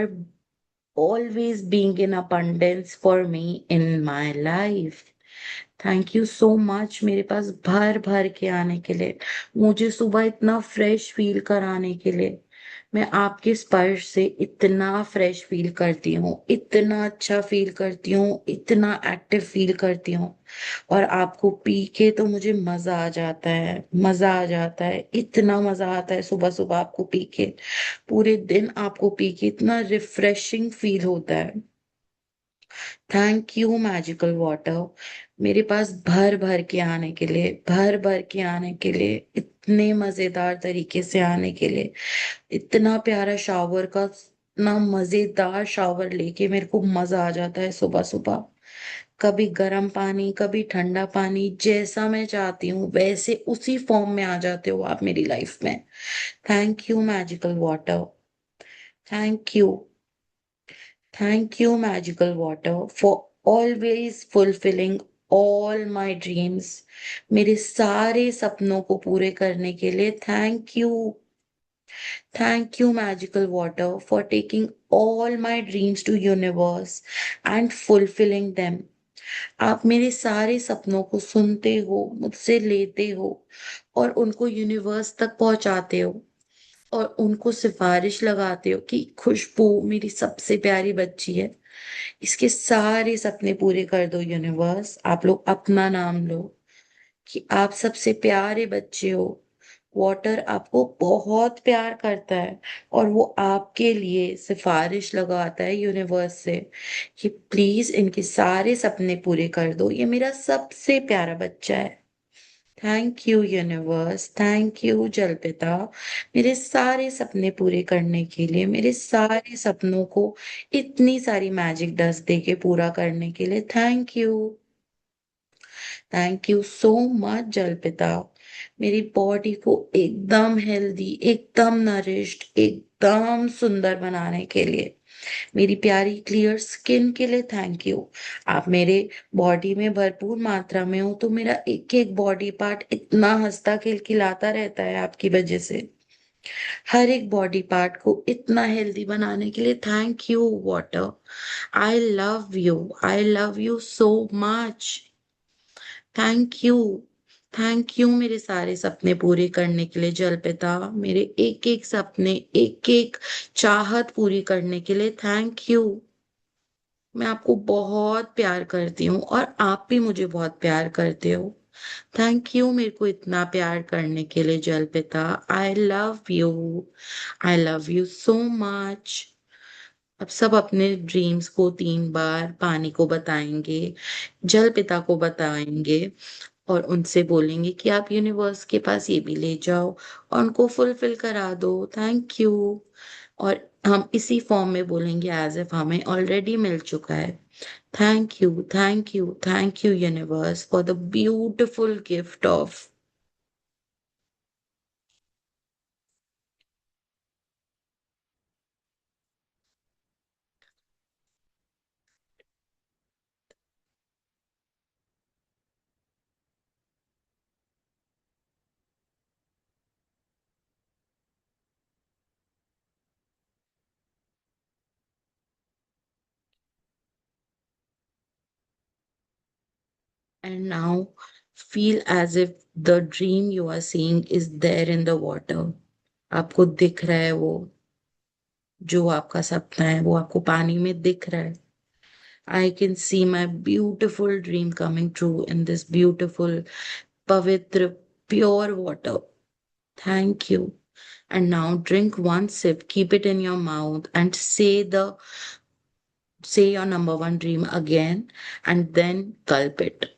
always being in abundance for me in my life. Thank you so much मेरे पास भर भर के आने के लिए, मुझे सुबह इतना फ्रेश फील कराने के लिए. मैं आपके स्पर्श से इतना फ्रेश फील करती हूँ, इतना अच्छा फील करती हूँ, इतना एक्टिव फील करती हूँ. और आपको पी के तो मुझे मजा आ जाता है, मजा आ जाता है, इतना मजा आता है सुबह सुबह आपको पी के. पूरे दिन आपको पी के इतना रिफ्रेशिंग फील होता है. थैंक यू मैजिकल वाटर, मेरे पास भर भर के आने के लिए, भर भर के आने के लिए, इतने मजेदार तरीके से आने के लिए. इतना प्यारा शावर का, इतना मजेदार शावर लेके मेरे को मजा आ जाता है सुबह सुबह. कभी गर्म पानी, कभी ठंडा पानी, जैसा मैं चाहती हूँ वैसे उसी फॉर्म में आ जाते हो आप मेरी लाइफ में. Thank you magical water. Thank you. Thank you, Magical Water, for always fulfilling all my dreams. मेरे सारे सपनों को पूरे करने के लिए thank you. Thank you, Magical Water, for taking all my dreams to universe and fulfilling them. आप मेरे सारे सपनों को सुनते हो, मुझसे लेते हो और उनको यूनिवर्स तक पहुंचाते हो और उनको सिफारिश लगाते हो कि खुशबू मेरी सबसे प्यारी बच्ची है, इसके सारे सपने पूरे कर दो यूनिवर्स. आप लोग अपना नाम लो कि आप सबसे प्यारे बच्चे हो. वाटर आपको बहुत प्यार करता है और वो आपके लिए सिफारिश लगाता है यूनिवर्स से कि प्लीज इनके सारे सपने पूरे कर दो, ये मेरा सबसे प्यारा बच्चा है. Thank you universe, thank you जल पिता, मेरे सारे सपने पूरे करने के लिए, मेरे सारे सपनों को इतनी सारी मैजिक डस्ट दे के पूरा करने के लिए. थैंक यू सो मच जल पिता, मेरी बॉडी को एकदम हेल्दी, एकदम नरिश्ड, एकदम सुंदर बनाने के लिए, मेरी प्यारी क्लियर स्किन के लिए थैंक यू. आप मेरे बॉडी में भरपूर मात्रा में हो तो मेरा एक एक बॉडी पार्ट इतना हंसता खिलखिलाता रहता है आपकी वजह से. हर एक बॉडी पार्ट को इतना हेल्दी बनाने के लिए thank you water. I love you so much. Thank you. Thank you मेरे सारे सपने पूरे करने के लिए जल पिता, मेरे एक एक सपने, एक एक चाहत पूरी करने के लिए थैंक यू. मैं आपको बहुत प्यार करती हूँ और आप भी मुझे बहुत प्यार करते हो. थैंक यू मेरे को इतना प्यार करने के लिए जल पिता. आई love you. I love you so much. अब सब अपने ड्रीम्स को 3 बार पानी को बताएंगे, जल पिता को बताएंगे और उनसे बोलेंगे कि आप यूनिवर्स के पास ये भी ले जाओ और उनको फुलफिल करा दो. Thank you. और हम इसी फॉर्म में बोलेंगे एज इफ हमें ऑलरेडी मिल चुका है. Thank you universe for the beautiful gift of. And now feel as if the dream you are seeing is there in the water. आपको दिख रहा है वो, जो आपका सपना है वो आपको पानी में दिख रहा है. I can see my beautiful dream coming true in this beautiful, पवित्र pure water. Thank you. And now drink one sip, keep it in your mouth, and say your number one dream again, and then gulp it.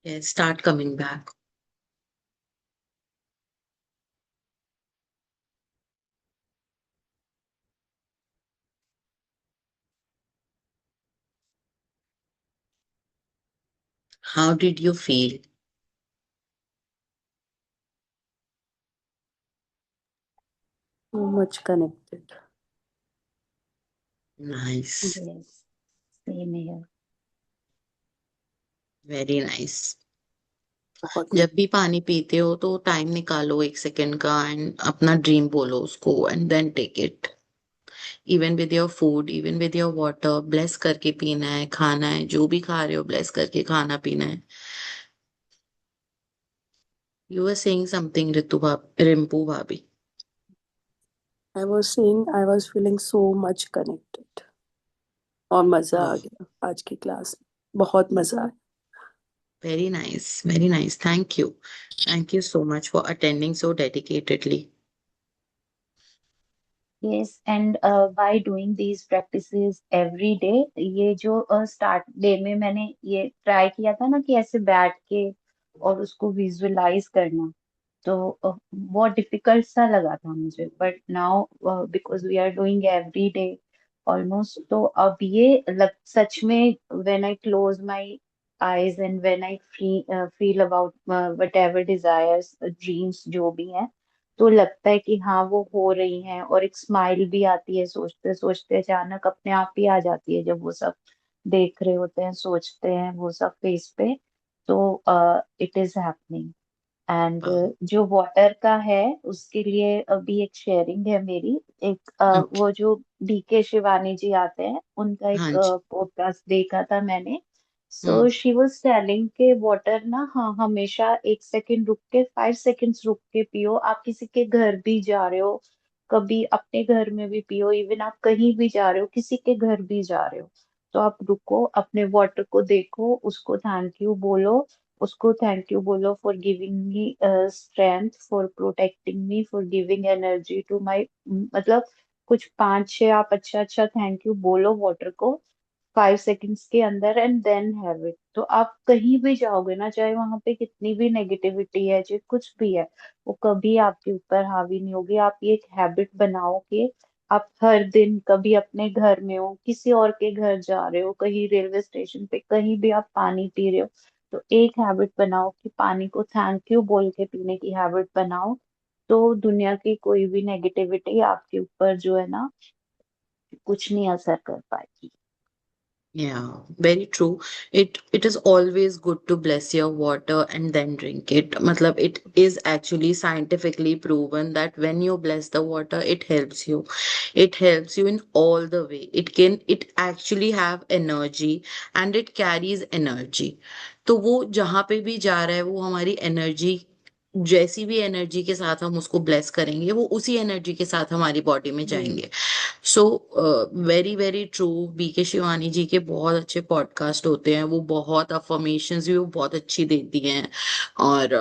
Yes, start coming back. How did you feel? So much connected. Nice. Yes, same here. Very nice. बहुत जब भी पानी पीते हो तो time निकालो 1 second का and अपना ड्रीम बोलो उसको and then take it. Even with your food, even with your water, bless करके पीना है, खाना है, जो भी खा रहे हो ब्लेस करके खाना पीना है. यू वर सेइंग समथिंग रिम्पू भाभी. I was saying I was feeling so much connected. और मजा आ गया आज की क्लास में. बहुत मजा आया. Very nice, very nice. Thank you. Thank you so much for attending so dedicatedly. Yes, and by doing these practices every day, ये जो स्टार्ट डे में मैंने ये ट्राई किया था ना कि ऐसे बैठ के और उसको विजुअलाइज करना, तो बहुत डिफिकल्ट सा लगा था मुझे. But now because we are doing every day almost, तो अब ये सच में when I close my eyes and when I feel about whatever desires, dreams जो भी हैं, तो लगता है कि हाँ वो हो रही हैं, और एक स्माइल भी आती है सोचते सोचते, अचानक अपने आप ही आ जाती है जब वो सब देख रहे होते हैं, सोचते हैं वो सब फेस पे. तो it is happening. And Wow. जो वाटर का है उसके लिए अभी एक शेयरिंग है मेरी. एक Okay. वो जो डीके शिवानी जी आते हैं, उनका हाँ एक जी. पॉडकास्ट देखा था मैंने. सो हम्म. शी वाज टेलिंग के वाटर ना, हाँ, हमेशा 1 सेकंड रुक के, 5 सेकंड्स रुक के पियो. आप किसी के घर भी जा रहे हो, कभी अपने घर में भी पियो, इवन आप कहीं भी जा रहे हो, किसी के घर भी जा रहे हो, तो आप रुको, अपने वाटर को देखो, उसको थैंक यू बोलो. उसको थैंक यू बोलो for giving me strength, for protecting me, for giving energy to my, मतलब कुछ 5-6 आप अच्छा अच्छा थैंक यू बोलो वाटर को 5 सेकंड्स के अंदर, एंड देन हैव इट. तो आप कहीं भी जाओगे ना, चाहे वहां पे कितनी भी नेगेटिविटी है, चाहे कुछ भी है, वो कभी आपके ऊपर हावी नहीं होगी. आप ये एक हैबिट बनाओ कि आप हर दिन, कभी अपने घर में हो, किसी और के घर जा रहे हो, कहीं रेलवे स्टेशन पे, कहीं भी आप पानी पी रहे हो, तो एक हैबिट बनाओ कि पानी को थैंक यू बोल के पीने की हैबिट बनाओ. तो दुनिया की कोई भी नेगेटिविटी आपके ऊपर जो है ना, कुछ नहीं असर कर पाएगी. Yeah, very true. It is always good to bless your water and then drink it. Matlab, it is actually scientifically proven that when you bless the water, it helps you. It helps you in all the way. It actually have energy and it carries energy. तो वो जहाँ पे भी जा रहा है वो हमारी एनर्जी, जैसी भी एनर्जी के साथ हम उसको ब्लेस करेंगे वो उसी एनर्जी के साथ हमारी बॉडी में जाएंगे. So very very true. BK Shivani ji के बहुत अच्छे पॉडकास्ट होते हैं, वो बहुत अफर्मेशंस भी वो बहुत अच्छी देती हैं और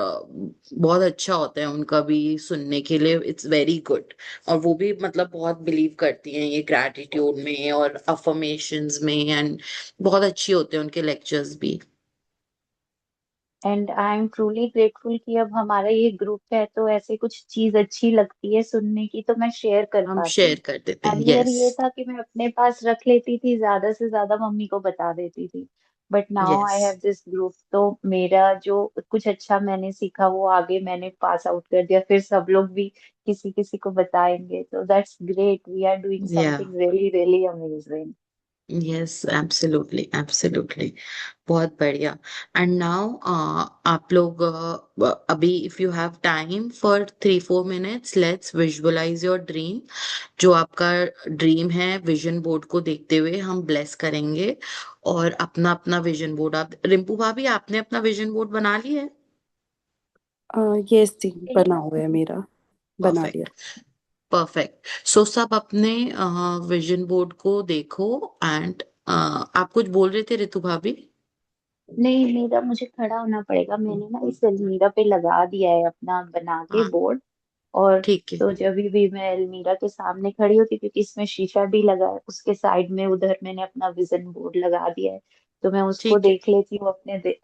बहुत अच्छा होता है उनका भी सुनने के लिए. It's very good. और वो भी मतलब बहुत बिलीव करती हैं ये ग्रैटिट्यूड में और अफर्मेशंस में, एंड बहुत अच्छी होते हैं उनके लेक्चर्स भी. And I am truly grateful कि अब हमारा ये ग्रुप है, तो ऐसे कुछ चीज अच्छी लगती है सुनने की तो मैं शेयर कर हम पाती हूँ. शेयर कर देते हैं. Earlier yes. ये था कि मैं अपने पास रख लेती थी, ज्यादा से ज्यादा मम्मी को बता देती थी. But now I yes have this group, तो मेरा जो कुछ अच्छा मैंने सीखा वो आगे मैंने पास आउट कर दिया, फिर सब लोग भी किसी किसी को बताएंगे, तो that's great, we are doing या something really really amazing. Yes absolutely absolutely बहुत बढ़िया। एंड नाउ आप लोग अभी if you have time for 3-4 minutes let's visualise your dream. जो आपका ड्रीम है विजन बोर्ड को देखते हुए हम ब्लेस करेंगे। और अपना अपना विजन बोर्ड आप रिंपू भाभी आपने अपना विजन बोर्ड बना लिया है? यस दी, बना हुआ है मेरा, बना लिया। Perfect perfect. सो सब अपने विजन बोर्ड को देखो। एंड आप कुछ बोल रहे थे रितु भाभी? नहीं, मेरा मुझे खड़ा होना पड़ेगा, मैंने ना इस अलमीरा पे लगा दिया है अपना बना के हाँ बोर्ड। और ठीक है तो जब भी मैं अलमीरा के सामने खड़ी होती, क्योंकि इसमें शीशा भी लगा है, उसके साइड में उधर मैंने अपना विजन बोर्ड लगा दिया है, तो मैं उसको ठीक है देख लेती हूँ,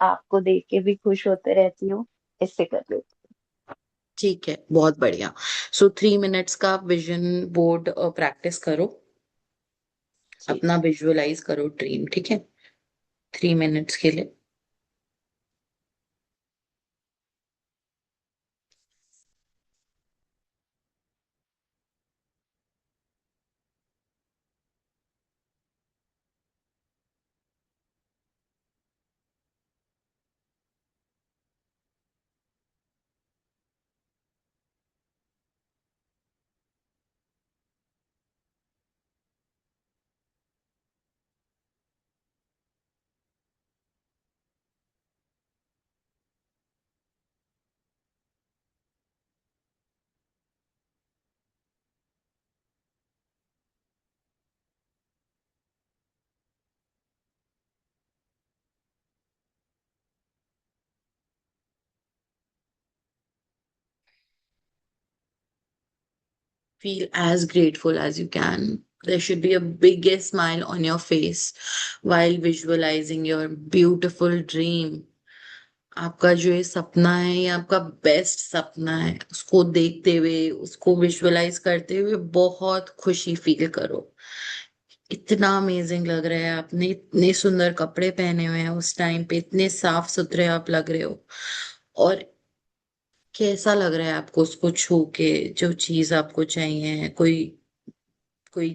आपको देख के भी खुश होते रहती हूँ, ऐसे कर लेती ठीक है बहुत बढ़िया। सो 3 minutes का विजन बोर्ड प्रैक्टिस करो। हूँ जी। अपना विजुअलाइज करो ड्रीम। ठीक है 3 minutes के लिए। Feel as grateful as you can. There should be a biggest smile on your face while visualizing your beautiful dream. आपका जो ये सपना है ये आपका बेस्ट सपना है, उसको देखते हुए उसको विजुअलाइज करते हुए बहुत खुशी फील करो। इतना अमेजिंग लग रहा है, आपने इतने सुंदर कपड़े पहने हुए हैं उस टाइम पे, इतने साफ सुथरे आप लग रहे हो। और कैसा लग रहा है आपको उसको छू के? जो चीज आपको चाहिए, कोई कोई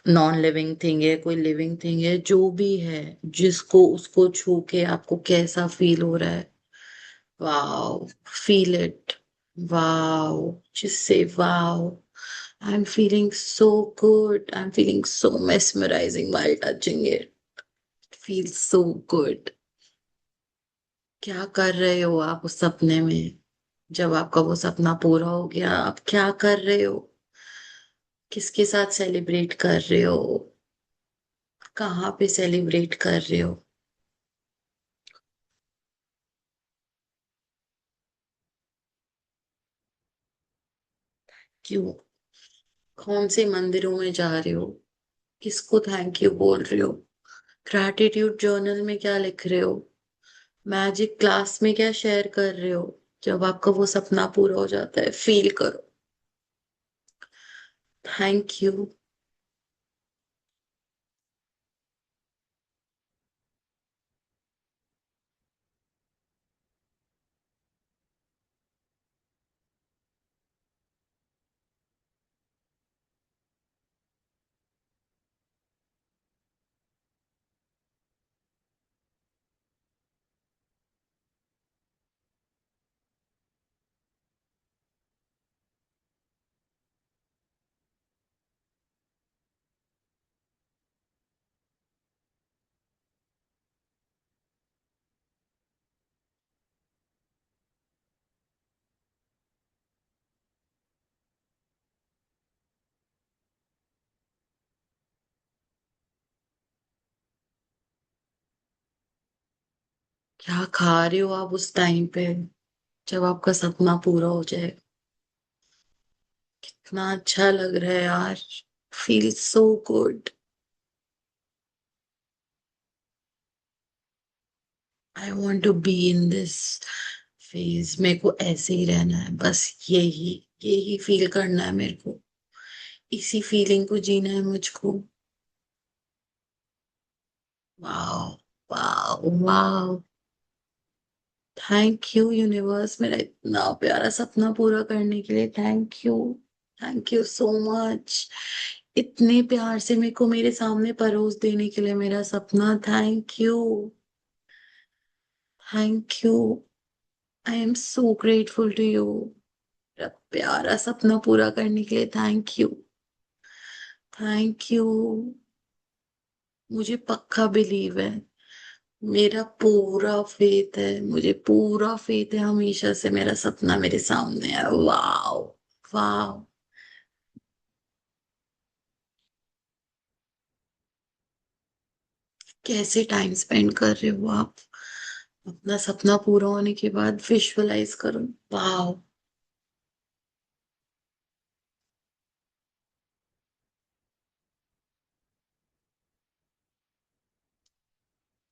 नॉन लिविंग थिंग है, कोई लिविंग थिंग है, जो भी है, जिसको उसको छू के आपको कैसा फील हो रहा है? Wow feel it. Wow just say wow, I'm feeling so good, I'm feeling so mesmerizing while touching it. It feels so good. क्या कर रहे हो आप उस सपने में? जब आपका वो सपना पूरा हो गया आप क्या कर रहे हो? किसके साथ सेलिब्रेट कर रहे हो? कहाँ पे सेलिब्रेट कर रहे हो? क्यों? कौन से मंदिरों में जा रहे हो? किसको थैंक यू बोल रहे हो? ग्रैटिट्यूड जर्नल में क्या लिख रहे हो? मैजिक क्लास में क्या शेयर कर रहे हो? जब आपका वो सपना पूरा हो जाता है फील करो थैंक यू। क्या खा रहे हो आप उस टाइम पे जब आपका सपना पूरा हो जाए? इतना अच्छा लग रहा है यार, feel so good. I want to be in this phase. मेरे को ऐसे ही रहना है बस, यही यही फील करना है मेरे को, इसी फीलिंग को जीना है मुझको। Wow wow wow, thank you universe, मेरा इतना प्यारा सपना पूरा करने के लिए। थैंक यू सो मच, इतने प्यार से मेरे को मेरे सामने परोस देने के लिए मेरा सपना। Thank you, I am so grateful to you. मेरा प्यारा सपना पूरा करने के लिए थैंक यू। मुझे पक्का बिलीव है, मेरा पूरा फेथ है, मुझे पूरा फेथ है, हमेशा से मेरा सपना मेरे सामने है। वाओ वाओ, कैसे टाइम स्पेंड कर रहे हो आप अपना सपना पूरा होने के बाद? विजुअलाइज करो। वाओ,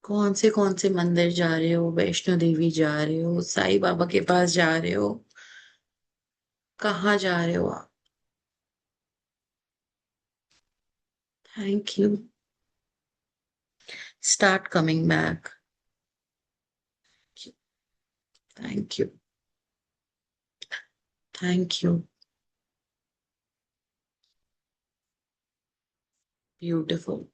कौन से मंदिर जा रहे हो? वैष्णो देवी जा रहे हो? साईं बाबा के पास जा रहे हो? कहाँ जा रहे हो आप? Thank you, start coming back. Thank you, thank you, beautiful.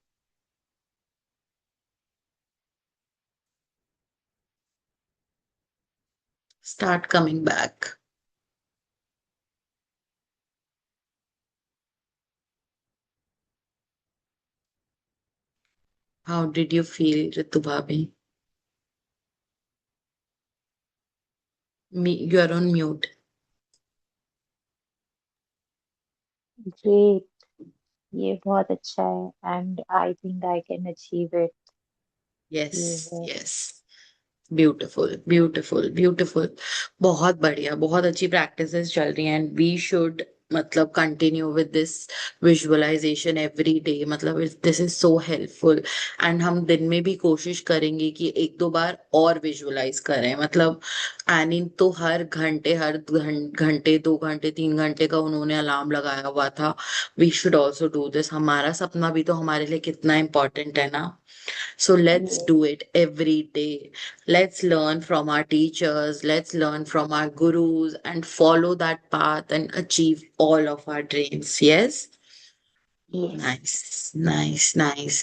Start coming back. How did you feel Ritu भाभी? Me, you are on mute. Great, ये बहुत अच्छा है and I think I can achieve it. ये Yes, है। yes. Beautiful beautiful beautiful, बहुत बढ़िया, बहुत अच्छी प्रैक्टिसेस चल रही हैं एंड वी शुड मतलब continue with this visualization every day. मतलब this is so helpful and हम दिन में भी कोशिश करेंगे कि एक दो बार और विजुअलाइज करें। मतलब एनी तो हर घंटे 2 घंटे 3 घंटे का उन्होंने अलार्म लगाया हुआ था। We should also do this, हमारा सपना भी तो हमारे लिए कितना इम्पोर्टेंट है ना। So let's ये do it every day. Let's learn from our teachers, let's learn from our gurus and follow that path and achieve all of our dreams. Yes? Yes. Nice, nice, nice.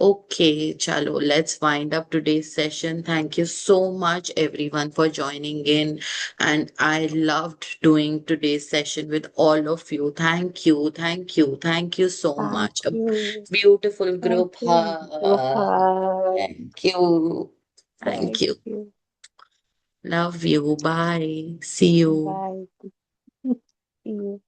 Okay, chalo, let's wind up today's session. Thank you so much, everyone, for joining in. And I loved doing today's session with all of you. Thank you so thank much. A you. beautiful thank group you group hug. Hug. Thank you. Thank thank you. You. Love you. Bye. See you. Bye. See you.